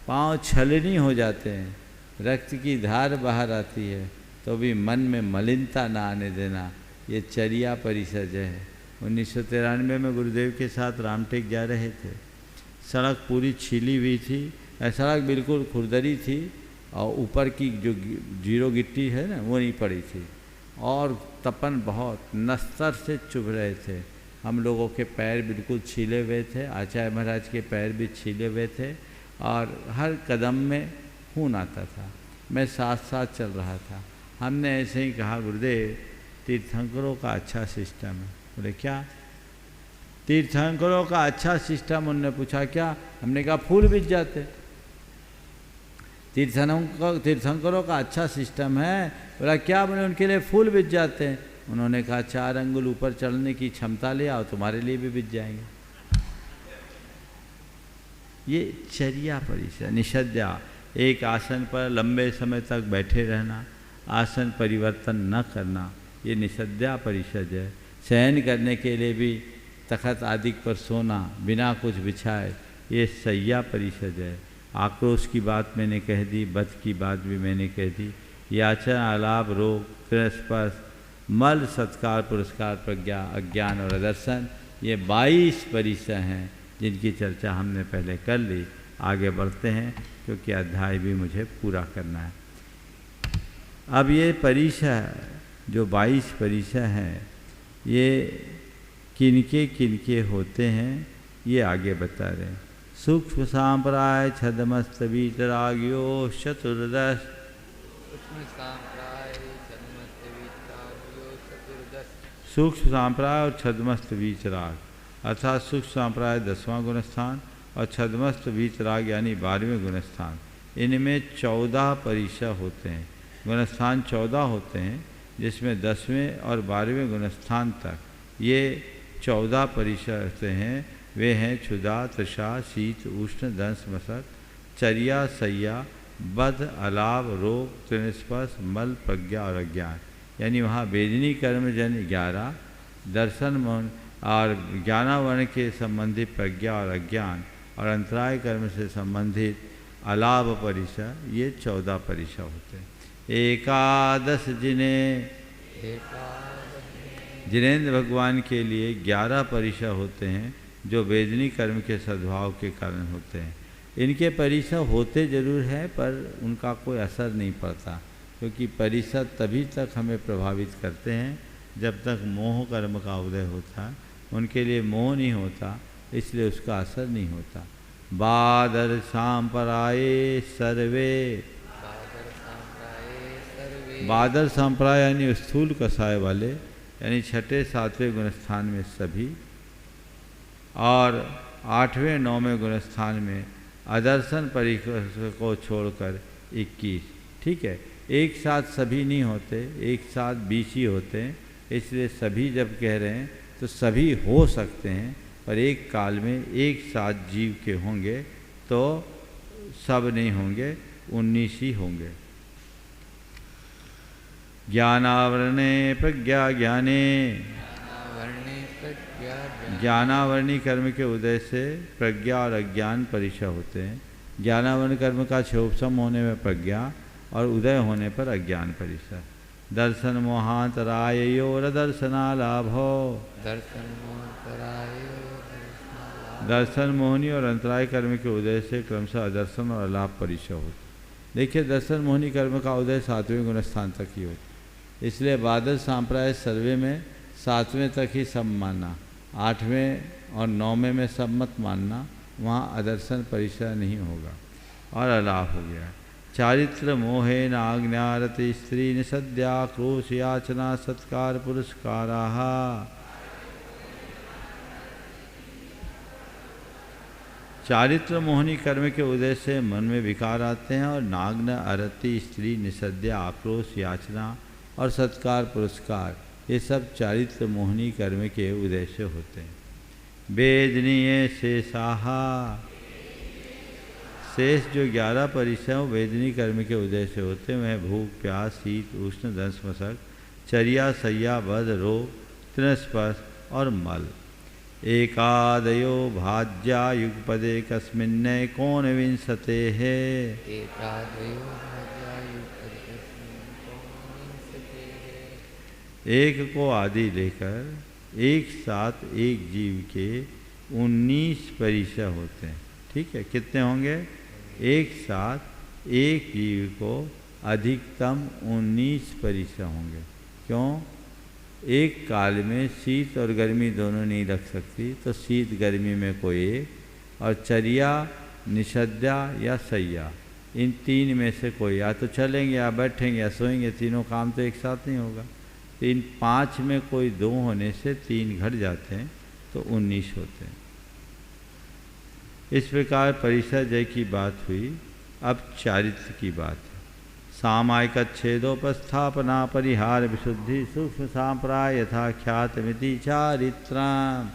पाँव छलनी हो जाते हैं, रक्त की धार बाहर आती है, तो भी मन में मलिनता ना आने देना, ये चर्या परिषद है। 1993 में गुरुदेव के साथ रामटेक जा रहे थे। सड़क पूरी छीली हुई थी, सड़क बिल्कुल खुरदरी थी और ऊपर की जो जीरो गिट्टी है ना वो नहीं पड़ी थी, और तपन बहुत नस्तर से चुभ रहे थे। हम लोगों के पैर बिल्कुल छीले हुए थे, आचार्य महाराज के पैर भी छीले हुए थे और हर कदम में खून आता था। मैं साथ साथ चल रहा था। हमने ऐसे ही कहा, गुरुदेव तीर्थंकरों का अच्छा सिस्टम है। बोले क्या? तीर्थंकरों का अच्छा सिस्टम? उन्होंने पूछा क्या? हमने कहा फूल बिछ जाते। तीर्थंकरों का अच्छा सिस्टम है। बोला क्या? बोले उनके लिए फूल बिछ जाते हैं। उन्होंने कहा 4 अंगुल ऊपर चढ़ने की क्षमता ले आओ, तुम्हारे लिए भी बिछ जाएंगे। ये चर्या परिषद, निषद्या, एक आसन पर लंबे समय तक बैठे रहना, आसन परिवर्तन न करना, ये निषद्या परिषद है। शयन करने के लिए भी तखत आदि पर सोना बिना कुछ बिछाए, ये शय्या परिषद है। आक्रोश की बात मैंने कह दी, बद की बात भी मैंने कह दी। याचन, आलाप, रोग, तिरस्पर्श, मल, सत्कार, पुरस्कार, प्रज्ञा, अज्ञान और अदर्शन, ये 22 परिसर हैं जिनकी चर्चा हमने पहले कर ली। आगे बढ़ते हैं क्योंकि अध्याय भी मुझे पूरा करना है। अब ये परिसर जो 22 परिसर हैं, ये किनके होते हैं ये आगे बता रहे हैं। सूक्ष्म सांप्राय छदमस्त वीतराग्यो चतुर्दश। सूक्ष्म सांप्राय और छदमस्त वीतराग, अर्थात सूक्ष्म सांप्राय 10वां गुणस्थान और छदमस्त वीतराग यानी 12वें गुणस्थान। इनमें 14 परिसर होते हैं। गुणस्थान 14 होते हैं, जिसमें 10वें और 12वें गुणस्थान तक ये 14 परिसर होते हैं। वे हैं क्षुधा, तृषा, शीत, उष्ण, दंश, मशक, चर्या, शय्या, बध, अलाभ, रोग, त्रिस्पर्श, मल, प्रज्ञा और अज्ञान। यानी वहाँ वेदिनी कर्म जन 11, दर्शन मौन और ज्ञानावरण के संबंधित प्रज्ञा और अज्ञान और अंतराय कर्म से संबंधित अलाभ परिसर, ये 14 परिसर होते हैं। एकादश जिनेंद्र भगवान के लिए 11 परिसर होते हैं जो वेदनी कर्म के सद्भाव के कारण होते हैं। इनके परिसर होते जरूर हैं पर उनका कोई असर नहीं पड़ता, क्योंकि परिसर तभी तक हमें प्रभावित करते हैं जब तक मोह कर्म का उदय होता है। उनके लिए मोह नहीं होता, इसलिए उसका असर नहीं होता। बादर सांपराये सर्वे, बादर संप्राय यानी स्थूल कसाय वाले, यानी 6ठे 7वें गुणस्थान में सभी, और 8वें 9वें गुणस्थान में अदर्शन परिसर को छोड़कर 21। ठीक है, एक साथ सभी नहीं होते, एक साथ 20 ही होते हैं। इसलिए सभी जब कह रहे हैं तो सभी हो सकते हैं, पर एक काल में एक साथ जीव के होंगे तो सब नहीं होंगे, 19 ही होंगे। ज्ञानावरणे प्रज्ञा ज्ञाने, ज्ञानावरणी कर्म के उदय से प्रज्ञा और अज्ञान परिसर होते हैं। ज्ञानावरण कर्म का क्षोभसम होने में प्रज्ञा और उदय होने पर अज्ञान परिसर। दर्शन मोहांतरायोर दर्शनालाभो, दर्शन मोहनी और अंतराय कर्म के उदय से क्रमशः अदर्शन और अलाभ परिसर होते। देखिए, दर्शन मोहनी कर्म का उदय 7वें गुणस्थान तक ही होता, इसलिए बादल सांप्राय सर्वे में 7वें तक ही सब मानना, 8वें और 9वें में सब मत मानना, वहाँ अदर्शन परिसर नहीं होगा और अलाभ हो गया। चारित्र मोहे नाज्ञारति स्त्री निषद्या क्रोश याचना सत्कार पुरस्काराः। चारित्र मोहनी कर्म के उदय से मन में विकार आते हैं और नाग्न, अरति, स्त्री, निषद्या, आक्रोश, याचना और सत्कार पुरस्कार, ये सब चारित्र मोहनी कर्म के उदय से होते हैं। वेदनीय शेषाहा, शेष जो 11 परिसर वेदनी कर्म के उदय से होते हैं वह भूख, प्यास, शीत, उष्ण, दंश, मशक, चर्या, शय्या, बध, रोग, त्रिस्पर्श और मल, एकादयो भाज्या युगपदे कस्मिन्नेकोनविंशतेः एक को आदि लेकर एक साथ एक जीव के 19 परिसर होते हैं। ठीक है, कितने होंगे? एक साथ एक जीव को अधिकतम 19 परिसर होंगे। क्यों? एक काल में शीत और गर्मी दोनों नहीं रख सकती, तो शीत गर्मी में कोई एक, और चर्या, निषद्या या सैया, इन तीन में से कोई या तो चलेंगे या बैठेंगे या सोएंगे, तीनों काम तो एक साथ नहीं होगा। तो इन 5 में कोई 2 होने से 3 घट जाते हैं, तो 19 होते हैं। इस प्रकार परिसर जय की बात हुई। अब चारित्र की बात है। सामायिक छेदोपस्थापना परिहार विशुद्धि सूक्ष्म सांप्राय यथा ख्यातमिति चारित्रम।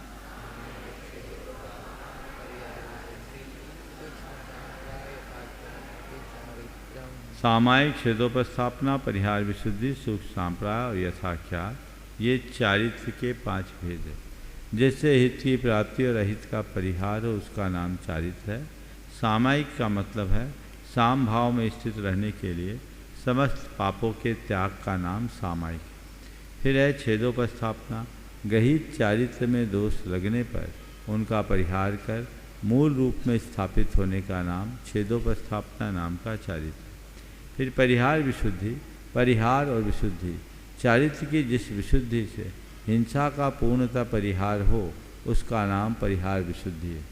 सामायिक छेदोपस्थापना परिहार विशुद्धि सूक्ष्म सांप्राय और यथाख्यात, ये चारित्र के 5 भेद है। जैसे हित की प्राप्ति और अहित का परिहार हो, उसका नाम चारित्र है। सामायिक का मतलब है साम भाव में स्थित रहने के लिए समस्त पापों के त्याग का नाम सामायिक। फिर है छेदोपस्थापना, गहित चारित्र में दोष लगने पर उनका परिहार कर मूल रूप में स्थापित होने का नाम छेदोपस्थापना नाम का चारित्र। फिर परिहार विशुद्धि, परिहार और विशुद्धि, चारित्र की जिस विशुद्धि से हिंसा का पूर्णतः परिहार हो, उसका नाम परिहार विशुद्धि है।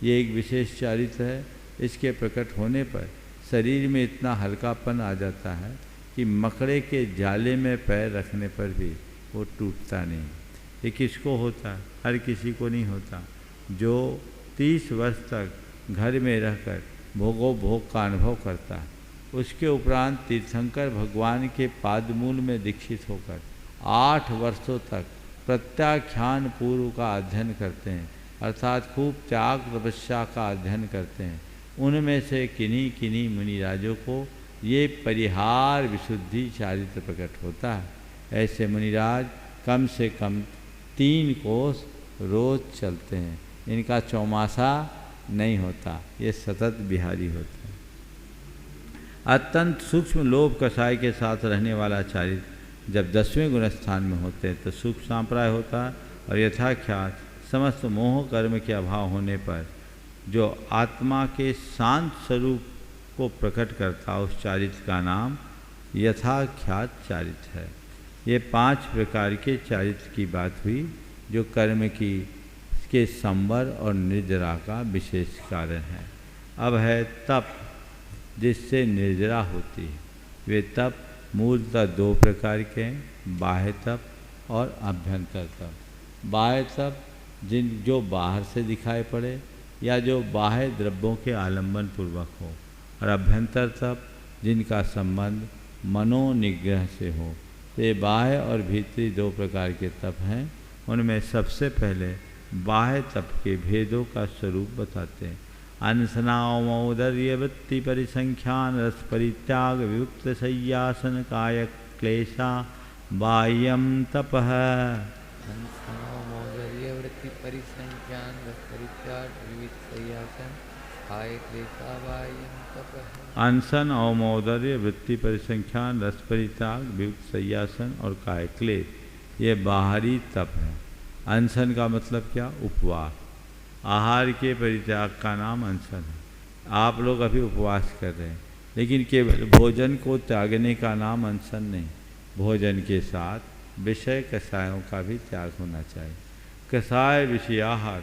ये एक विशेष चारित्र है। इसके प्रकट होने पर शरीर में इतना हल्कापन आ जाता है कि मकड़े के जाले में पैर रखने पर भी वो टूटता नहीं। ये किसको होता है? हर किसी को नहीं होता। जो 30 वर्ष तक घर में रहकर भोग का अनुभव करता है, उसके उपरांत तीर्थंकर भगवान के पादमूल में दीक्षित होकर 8 वर्षों तक प्रत्याख्यान पूर्व का अध्ययन करते हैं, अर्थात खूब त्याग तपस्या का अध्ययन करते हैं। उनमें से किन्हीं किन्हीं मुनिराजों को ये परिहार विशुद्धि चारित्र प्रकट होता है। ऐसे मुनिराज कम से कम 3 कोस रोज चलते हैं। इनका चौमासा नहीं होता, ये सतत बिहारी होते हैं। अत्यंत सूक्ष्म लोभ कषाय के साथ रहने वाला चारित्र जब 10वें गुणस्थान में होते हैं तो सूक्ष्म सांप्राय होता है। और यथाख्यात समस्त मोह कर्म के अभाव होने पर जो आत्मा के शांत स्वरूप को प्रकट करता, उस चारित्र का नाम यथाख्यात चारित्र है। ये 5 प्रकार के चारित्र की बात हुई, जो कर्म की के संवर और निर्जरा का विशेष कारण है। अब है तप, जिससे निर्जरा होती है। वे तप मूलतः 2 प्रकार के हैं, बाह्य तप और अभ्यंतर तप। बाह्य तप जो बाहर से दिखाई पड़े या जो बाह्य द्रव्यों के आलंबन पूर्वक हो, और अभ्यंतर तप जिनका संबंध मनोनिग्रह से हो। ये बाह्य और भीतरी 2 प्रकार के तप हैं। उनमें सबसे पहले बाह्य तप के भेदों का स्वरूप बताते हैं। अनशनामौदर्य वृत्ति परिसंख्यान रस परित्याग वियुक्त शय्यासन काय क्लेशा बाह्यम तपः। अनशनामौदर्य वृत्ति परिसंख्यान रस परित्याग वियुक्त शय्यासन काय क्लेशा बाह्यम तपः। अनशन अवमौदर्य वृत्ति परिसंख्यान रस परित्याग वियुक्त शय्यासन और काय क्लेश, ये बाहरी तप है। अनशन का मतलब क्या? उपवास। आहार के परित्याग का नाम अनशन है। आप लोग अभी उपवास कर रहे हैं, लेकिन केवल भोजन को त्यागने का नाम अनशन नहीं। भोजन के साथ विषय कषायों का भी त्याग होना चाहिए। कषाय विषयाहार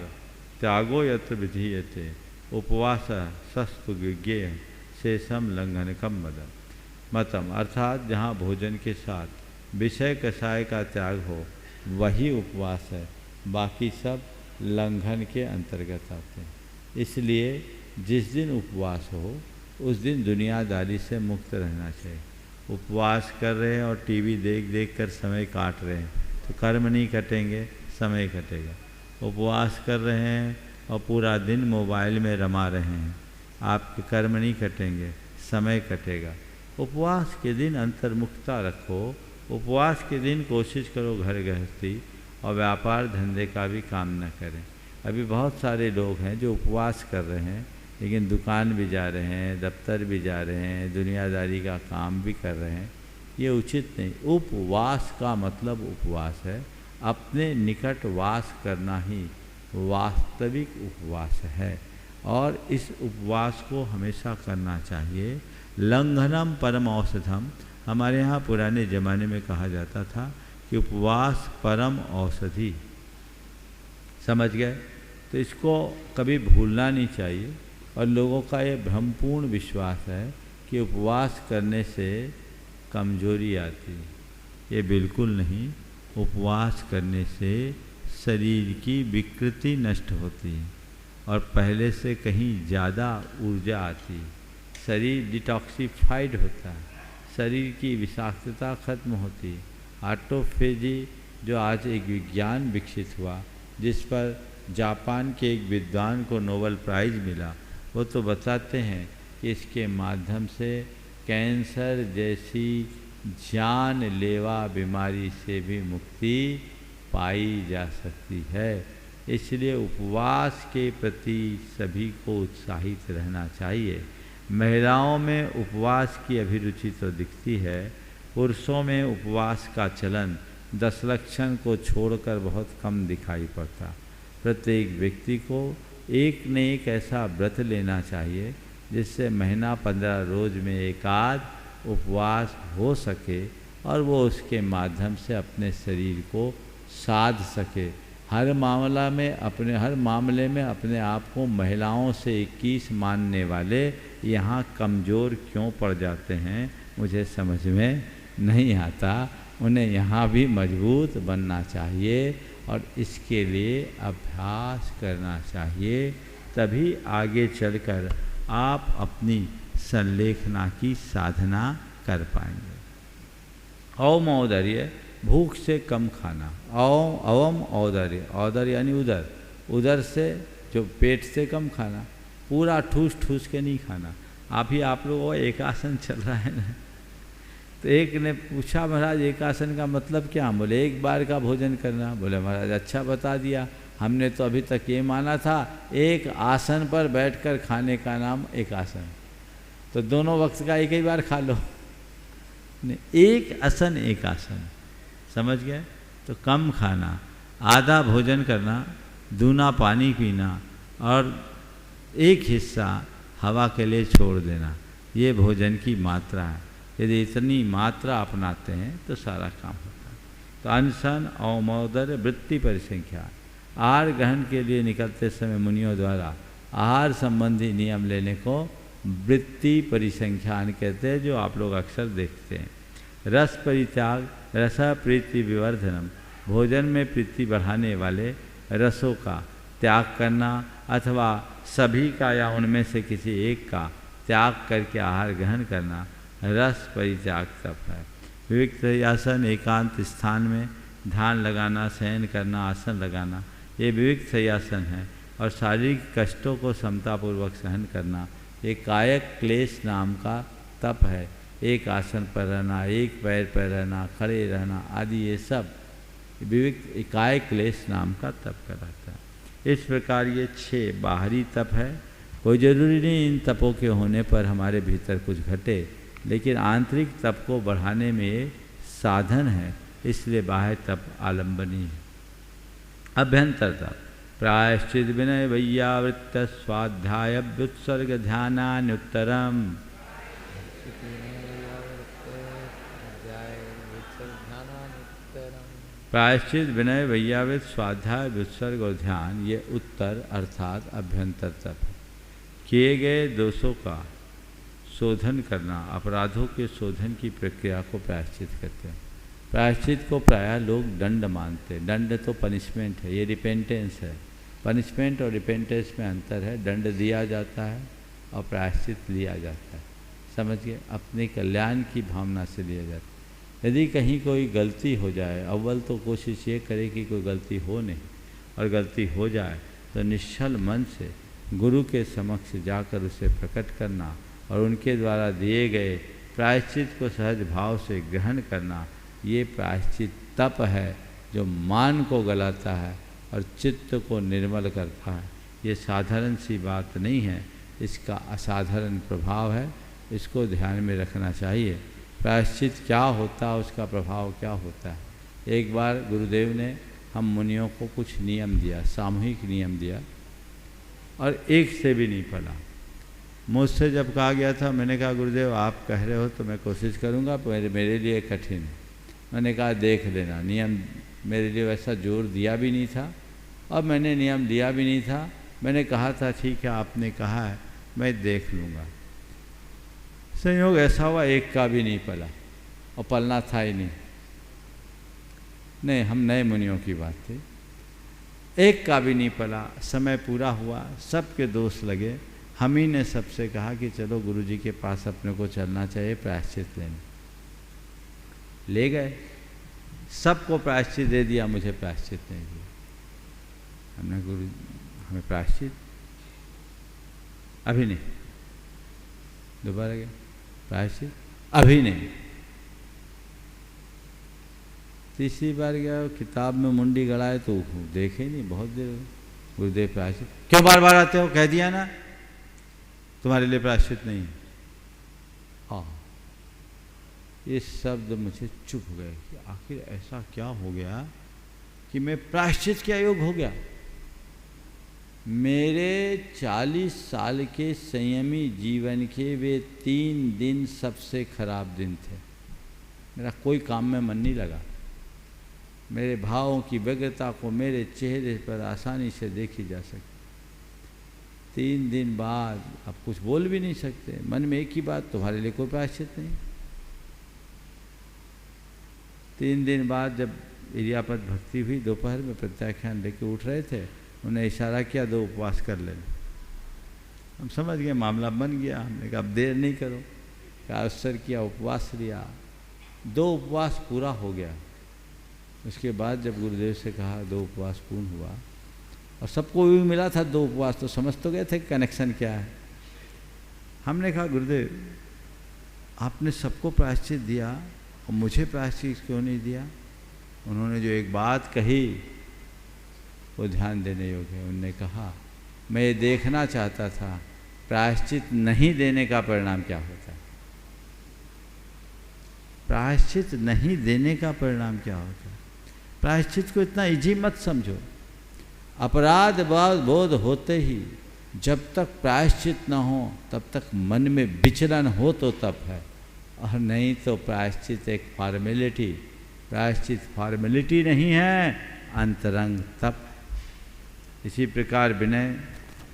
त्यागो यत्र विधीयते उपवास सस्तुज्ञेय शेषम लंघनकम मतम, अर्थात जहाँ भोजन के साथ विषय कषाय का त्याग हो वही उपवास है, बाकी सब लंघन के अंतर्गत आते हैं। इसलिए जिस दिन उपवास हो उस दिन दुनियादारी से मुक्त रहना चाहिए। उपवास कर रहे हैं और टीवी देख देख कर समय काट रहे हैं तो कर्म नहीं कटेंगे, समय कटेगा। उपवास कर रहे हैं और पूरा दिन मोबाइल में रमा रहे हैं, आपके कर्म नहीं कटेंगे, समय कटेगा। उपवास के दिन अंतर्मुखता रखो। उपवास के दिन कोशिश करो घर गृहस्थी और व्यापार धंधे का भी काम न करें। अभी बहुत सारे लोग हैं जो उपवास कर रहे हैं, लेकिन दुकान भी जा रहे हैं, दफ्तर भी जा रहे हैं, दुनियादारी का काम भी कर रहे हैं। ये उचित नहीं। उपवास का मतलब उपवास है, अपने निकट वास करना ही वास्तविक उपवास है, और इस उपवास को हमेशा करना चाहिए। लंघनम परम औषधम, हमारे यहाँ पुराने ज़माने में कहा जाता था कि उपवास परम औषधि, समझ गए? तो इसको कभी भूलना नहीं चाहिए। और लोगों का ये भ्रमपूर्ण विश्वास है कि उपवास करने से कमजोरी आती है। ये बिल्कुल नहीं। उपवास करने से शरीर की विकृति नष्ट होती है और पहले से कहीं ज़्यादा ऊर्जा आती है। शरीर डिटॉक्सिफाइड होता है, शरीर की विषाक्तता खत्म होती है। ऑटोफेजी जो आज एक विज्ञान विकसित हुआ, जिस पर जापान के एक विद्वान को नोबेल प्राइज़ मिला, वो तो बताते हैं कि इसके माध्यम से कैंसर जैसी जानलेवा बीमारी से भी मुक्ति पाई जा सकती है। इसलिए उपवास के प्रति सभी को उत्साहित रहना चाहिए। महिलाओं में उपवास की अभिरुचि तो दिखती है, पुरुषों में उपवास का चलन 10 लक्षण को छोड़कर बहुत कम दिखाई पड़ता। प्रत्येक व्यक्ति को एक न एक ऐसा व्रत लेना चाहिए जिससे महीना 15 रोज में एकाध उपवास हो सके और वो उसके माध्यम से अपने शरीर को साध सके। हर मामले में अपने आप को महिलाओं से 21 मानने वाले यहाँ कमज़ोर क्यों पड़ जाते हैं, मुझे समझ में नहीं आता। उन्हें यहाँ भी मजबूत बनना चाहिए और इसके लिए अभ्यास करना चाहिए, तभी आगे चलकर आप अपनी संलेखना की साधना कर पाएंगे। औम औदर्य, भूख से कम खाना। अवम औदर्य, औदर यानी उदर, उदर से जो पेट से कम खाना, पूरा ठूस ठूस के नहीं खाना। आप लोगों को एक आसन चल रहा है ना, तो एक ने पूछा महाराज एक आसन का मतलब क्या? बोले एक बार का भोजन करना। बोले महाराज अच्छा बता दिया, हमने तो अभी तक ये माना था एक आसन पर बैठकर खाने का नाम एक आसन, तो दोनों वक्त का एक ही बार खा लो। एक आसन एक आसन, समझ गए? तो कम खाना, आधा भोजन करना, दूना पानी पीना और एक हिस्सा हवा के लिए छोड़ देना, ये भोजन की मात्रा है। यदि इतनी मात्रा अपनाते हैं तो सारा काम होता है। तो अनशन औमोदर वृत्ति परिसंख्या, आहार ग्रहण के लिए निकलते समय मुनियों द्वारा आहार संबंधी नियम लेने को वृत्ति परिसंख्यान कहते हैं, जो आप लोग अक्सर देखते हैं। रस परित्याग, रस प्रीति विवर्धनम, भोजन में प्रीति बढ़ाने वाले रसों का त्याग करना अथवा सभी का या उनमें से किसी एक का त्याग करके आहार ग्रहण करना रस परित्याग तप है। विविक्त आसन, एकांत स्थान में ध्यान लगाना, शयन करना, आसन लगाना, ये विविक्त आसन है। और शारीरिक कष्टों को समतापूर्वक सहन करना, ये कायक क्लेश नाम का तप है। एक आसन पर रहना, एक पैर पर रहना, खड़े रहना आदि, ये सब विविक्त कायक क्लेश नाम का तप कराता है। इस प्रकार ये 6 बाहरी तप है। कोई ज़रूरी नहीं इन तपों के होने पर हमारे भीतर कुछ घटे, लेकिन आंतरिक तप को बढ़ाने में ये साधन है, इसलिए बाह्य तप आलंबनीय है। अभ्यंतर तप, प्रायश्चित विनय वैयावृत्त स्वाध्याय व्युत्सर्ग ध्यानानुत्तरम। प्रायश्चित विनय वैयावृत्त स्वाध्याय व्युत्सर्ग और ध्यान, ये उत्तर अर्थात अभ्यंतर तप है। किए गए दोषों का शोधन करना, अपराधों के शोधन की प्रक्रिया को प्रायश्चित कहते हैं। प्रायश्चित को प्रायः लोग दंड मानते हैं। दंड तो पनिशमेंट है, ये रिपेंटेंस है। पनिशमेंट और रिपेंटेंस में अंतर है। दंड दिया जाता है और प्रायश्चित लिया जाता है, समझिए, अपने कल्याण की भावना से लिया जाता है। यदि कहीं कोई गलती हो जाए, अव्वल तो कोशिश ये करे कि कोई गलती हो नहीं, और गलती हो जाए तो निश्चल मन से गुरु के समक्ष जाकर उसे प्रकट करना और उनके द्वारा दिए गए प्रायश्चित को सहज भाव से ग्रहण करना, ये प्रायश्चित तप है जो मान को गलाता है और चित्त को निर्मल करता है। ये साधारण सी बात नहीं है, इसका असाधारण प्रभाव है, इसको ध्यान में रखना चाहिए। प्रायश्चित क्या होता है, उसका प्रभाव क्या होता है। एक बार गुरुदेव ने हम मुनियों को कुछ नियम दिया, सामूहिक नियम दिया, और एक से भी नहीं पड़ा। मुझसे जब कहा गया था, मैंने कहा गुरुदेव आप कह रहे हो तो मैं कोशिश करूँगा, मेरे लिए कठिन है। मैंने कहा देख लेना, नियम मेरे लिए वैसा जोर दिया भी नहीं था और मैंने नियम लिया भी नहीं था। मैंने कहा था ठीक है आपने कहा है, मैं देख लूँगा। संयोग ऐसा हुआ एक का भी नहीं पला, और पलना था ही नहीं, हम नए मुनियों की बात थी। एक का भी नहीं पला, समय पूरा हुआ, सबके दोष लगे। हम ही ने सबसे कहा कि चलो गुरुजी के पास अपने को चलना चाहिए प्रायश्चित लेने। ले गए, सबको प्रायश्चित दे दिया, मुझे प्रायश्चित नहीं दिया। हमने गुरु हमें प्रायश्चित अभी नहीं, दोबारा गया प्रायश्चित अभी नहीं। तीसरी बार गया, किताब में मुंडी गड़ाए तो देखे नहीं, बहुत देर हो गई। गुरुदेव प्रायश्चित क्यों बार बार आते हो, कह दिया ना तुम्हारे लिए प्रायश्चित नहीं है। ये शब्द मुझे चुप गए कि आखिर ऐसा क्या हो गया कि मैं प्रायश्चित के अयोग्य हो गया। मेरे 40 साल के संयमी जीवन के वे 3 दिन सबसे खराब दिन थे। मेरा कोई काम में मन नहीं लगा, मेरे भावों की व्यग्रता को मेरे चेहरे पर आसानी से देखी जा सकती। 3 दिन बाद अब कुछ बोल भी नहीं सकते, मन में एक ही बात, तुम्हारे लिए कोई प्रायश्चित नहीं। 3 दिन बाद जब इरियापत भक्ति हुई, दोपहर में प्रत्याख्यान लेके उठ रहे थे, उन्हें इशारा किया 2 उपवास कर लेना। हम समझ गए मामला बन गया। हमने कहा अब देर नहीं करो, क्या अवसर किया, उपवास लिया। 2 उपवास पूरा हो गया। उसके बाद जब गुरुदेव से कहा 2 उपवास पूर्ण हुआ, और सबको भी मिला था 2 उपवास, तो समझ तो गए थे कनेक्शन क्या है। हमने कहा गुरुदेव आपने सबको प्रायश्चित दिया और मुझे प्रायश्चित क्यों नहीं दिया। उन्होंने जो एक बात कही वो ध्यान देने योग्य है। उन्होंने कहा मैं ये देखना चाहता था प्रायश्चित नहीं देने का परिणाम क्या होता है। प्रायश्चित नहीं देने का परिणाम क्या होता है। प्रायश्चित को इतना इजी मत समझो। अपराध बोध होते ही जब तक प्रायश्चित न हो तब तक मन में विचलन हो तो तप है, और नहीं तो प्रायश्चित एक फॉर्मेलिटी। प्रायश्चित फॉर्मेलिटी नहीं है, अंतरंग तप। इसी प्रकार विनय,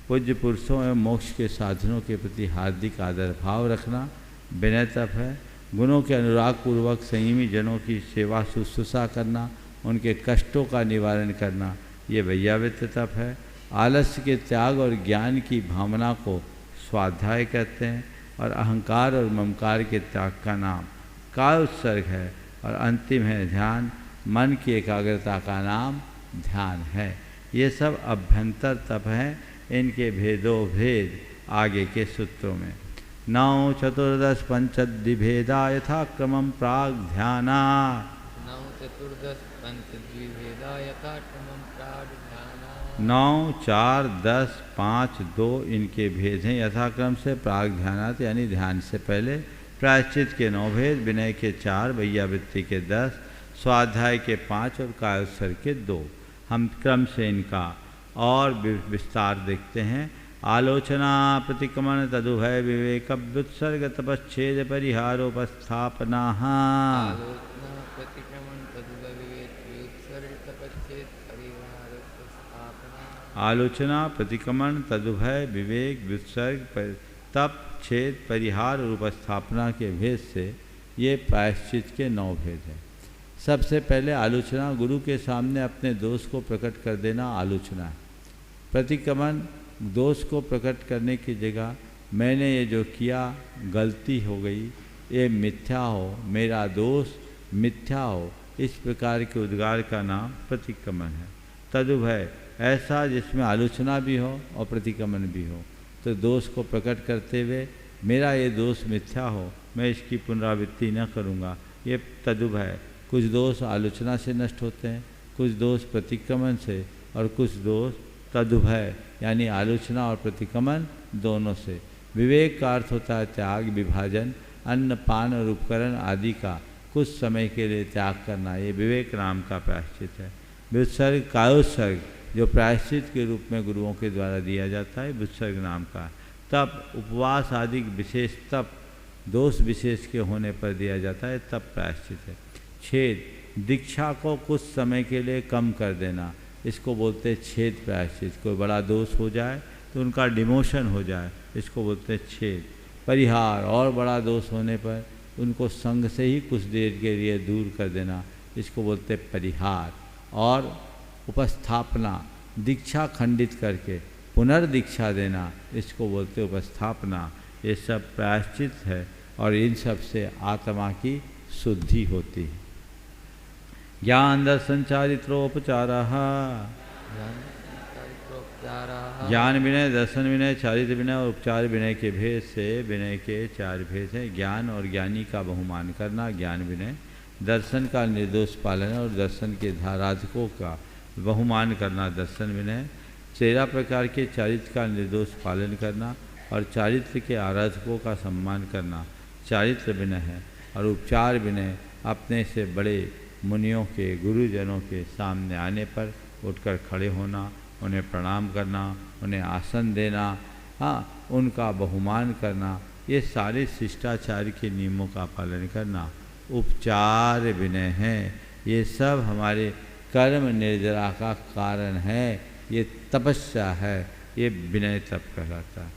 पूज्य पुरुषों एवं मोक्ष के साधनों के प्रति हार्दिक आदर भाव रखना विनय तप है। गुणों के अनुराग पूर्वक संयमी जनों की सेवा शुश्रूषा करना, उनके कष्टों का निवारण करना, ये वैयावृत्त तप है। आलस्य के त्याग और ज्ञान की भावना को स्वाध्याय कहते हैं, और अहंकार और ममकार के त्याग का नाम काय उत्सर्ग है, और अंतिम है ध्यान। मन की एकाग्रता का नाम ध्यान है। ये सब अभ्यंतर तप हैं। इनके भेदो भेद आगे के सूत्रों में। 9 14 15 भेदा यथा क्रमम प्राग ध्याना। 9 14 15 भेदा यथा क्रमम प्राग ध्याना। 9 4 10 5 2 इनके भेद हैं यथाक्रम से प्राग ध्यानात यानी ध्यान से पहले। प्रायश्चित के 9 भेद, विनय के 4, वैयावृत्ति के 10, स्वाध्याय के 5 और कायोत्सर्ग के 2। हम क्रम से इनका और विस्तार देखते हैं। आलोचना प्रतिक्रमण तदुभय विवेक व्युत्सर्ग तपच्छेद परिहारोपस्थापना। आलोचना प्रतिक्रमण तदुभय विवेक व्युत्सर्ग तप छेद परिहार और उपस्थापना के भेद से ये प्रायश्चित के 9 भेद हैं। सबसे पहले आलोचना, गुरु के सामने अपने दोष को प्रकट कर देना आलोचना है। प्रतिक्रमण, दोष को प्रकट करने की जगह मैंने ये जो किया गलती हो गई, ये मिथ्या हो, मेरा दोष मिथ्या हो, इस प्रकार के उद्गार का नाम प्रतिक्रमण है। तदुभय, ऐसा जिसमें आलोचना भी हो और प्रतिक्रमण भी हो। तो दोष को प्रकट करते हुए मेरा ये दोष मिथ्या हो, मैं इसकी पुनरावृत्ति न करूँगा, ये तदुभय। कुछ दोष आलोचना से नष्ट होते हैं, कुछ दोष प्रतिक्रमण से, और कुछ दोष तदुभय यानी आलोचना और प्रतिक्रमण दोनों से। विवेक का अर्थ होता है त्याग, विभाजन, अन्न पान और उपकरण आदि का कुछ समय के लिए त्याग करना, ये विवेक नाम का प्रायश्चित है। व्युत्सर्ग कायोत्सर्ग जो प्रायश्चित के रूप में गुरुओं के द्वारा दिया जाता है व्युत्सर्ग नाम का। तप उपवास आदि विशेष तप दोष विशेष के होने पर दिया जाता है, तब प्रायश्चित है। छेद दीक्षा को कुछ समय के लिए कम कर देना, इसको बोलते हैं छेद प्रायश्चित। कोई बड़ा दोष हो जाए तो उनका डिमोशन हो जाए, इसको बोलते हैं छेद। परिहार और बड़ा दोष होने पर उनको संग से ही कुछ देर के लिए दूर कर देना, इसको बोलते हैं परिहार। और उपस्थापना दीक्षा खंडित करके पुनर्दीक्षा देना, इसको बोलते उपस्थापना। ये सब प्रायश्चित है और इन सब से आत्मा की शुद्धि होती है। ज्ञान दर्शन चारित्रोपचारः, ज्ञान विनय दर्शन विनय चारित्र विनय और उपचार विनय के भेद से विनय के चार भेद हैं। ज्ञान और ज्ञानी का बहुमान करना ज्ञान विनय, दर्शन का निर्दोष पालन और दर्शन के धाराधकों का बहुमान करना दर्शन विनय, 13 प्रकार के चारित्र का निर्दोष पालन करना और चारित्र के आराधकों का सम्मान करना चारित्र विनय है। और उपचार विनय अपने से बड़े मुनियों के गुरुजनों के सामने आने पर उठकर खड़े होना, उन्हें प्रणाम करना, उन्हें आसन देना, हाँ उनका बहुमान करना, ये सारे शिष्टाचार के नियमों का पालन करना उपचार विनय है। ये सब हमारे कर्म निर्जरा का कारण है, ये तपस्या है, ये विनय तप कहलाता है।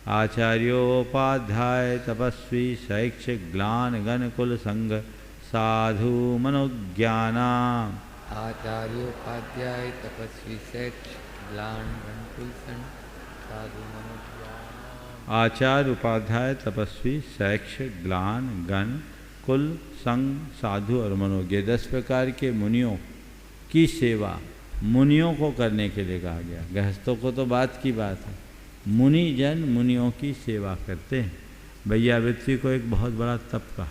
आचार्योपाध्याय तपस्वी शैक्षिक ग्लान गण कुल संग साधु मनोज्ञाना, आचार्योपाध्याय तपस्वी शैक्षिक ग्लान गण कुल संग साधु मनोज्ञाना। आचार्य उपाध्याय तपस्वी शैक्षिक ग्लान गण कुल संग साधु और मनोज्ञ 10 प्रकार के मुनियों की सेवा मुनियों को करने के लिए कहा गया। गृहस्थों को तो बात की बात है, मुनि जन मुनियों की सेवा करते हैं। वैयावृत्ति को एक बहुत बड़ा तप कहा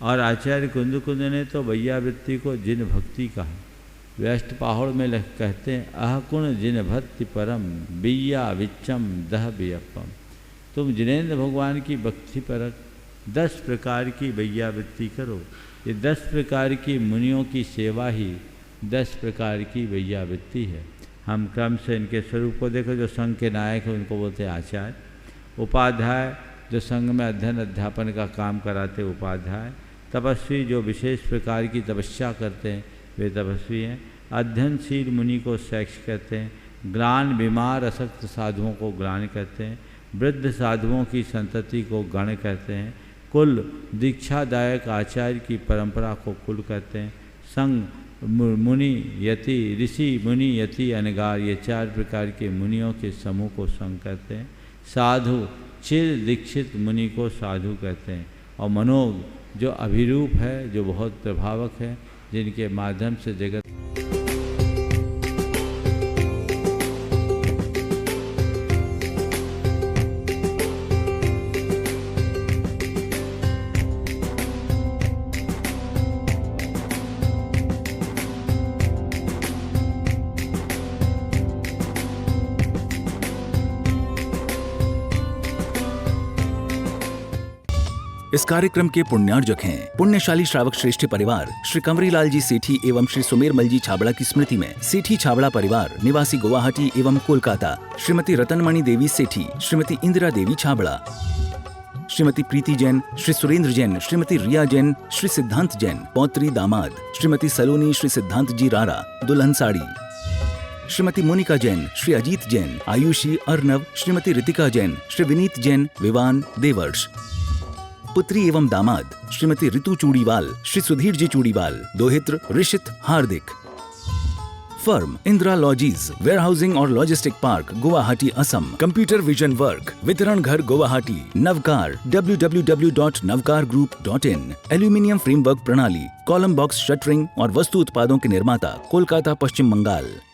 और आचार्य कुंद ने तो वैयावृत्ति को जिन भक्ति कहा। व्यष्ट पाहुड़ में कहते हैं अहकुण जिन भक्ति परम बिया विच्चम दह बियप्पम। तुम जिनेन्द्र भगवान की भक्ति परक 10 प्रकार की वैयावृत्ति करो। ये 10 प्रकार की मुनियों की सेवा ही 10 प्रकार की वैयावृत्ति है। हम क्रम से इनके स्वरूप को देखो। जो संघ के नायक हैं उनको बोलते हैं आचार्य। उपाध्याय जो संघ में अध्ययन अध्यापन का काम कराते उपाध्याय। तपस्वी जो विशेष प्रकार की तपस्या करते हैं वे तपस्वी हैं। अध्ययनशील मुनि को शैक्ष कहते हैं। ग्लान बीमार असक्त साधुओं को ग्लान कहते हैं। वृद्ध साधुओं की संतति को गण कहते हैं। कुल दीक्षादायक आचार्य की परंपरा को कुल कहते हैं। संघ मुनि यति ऋषि मुनि यति अनगार ये 4 प्रकार के मुनियों के समूह को संघ कहते हैं। साधु चिर दीक्षित मुनि को साधु कहते हैं। और मनोग जो अभिरूप है, जो बहुत प्रभावक है, जिनके माध्यम से जगत इस कार्यक्रम के पुण्यार्जक हैं पुण्यशाली श्रावक श्रेष्ठी परिवार श्री कंवरीलाल जी सेठी एवं श्री सुमेरमल जी छाबड़ा की स्मृति में सेठी छाबड़ा परिवार निवासी गुवाहाटी एवं कोलकाता, श्रीमती रतनमणि देवी सेठी, श्रीमती इंदिरा देवी छाबड़ा, श्रीमती प्रीति जैन, श्री सुरेंद्र जैन, श्रीमती रिया जैन, श्री सिद्धांत जैन, पौत्री दामाद, श्रीमती सलोनी, श्री सिद्धांत जी रारा, दुल्हन साड़ी, श्रीमती मोनिका जैन, श्री अजीत जैन, आयुषी अर्नव, श्रीमती रितिका जैन, श्री विनीत जैन, विवान देवर्ष, पुत्री एवं दामाद श्रीमती ऋतु चूड़ीवाल, श्री सुधीर जी चूड़ीवाल, दोहित्र ऋषित हार्दिक। फर्म इंदिरा लॉजीज, वेयरहाउसिंग और logistic park, Guwahati Assam. Computer vision work, वितरण घर Guwahati. Navkar www.navkargroup.in। Aluminium framework प्रणाली, कॉलम बॉक्स शटरिंग और वस्तु उत्पादों के निर्माता, कोलकाता पश्चिम बंगाल।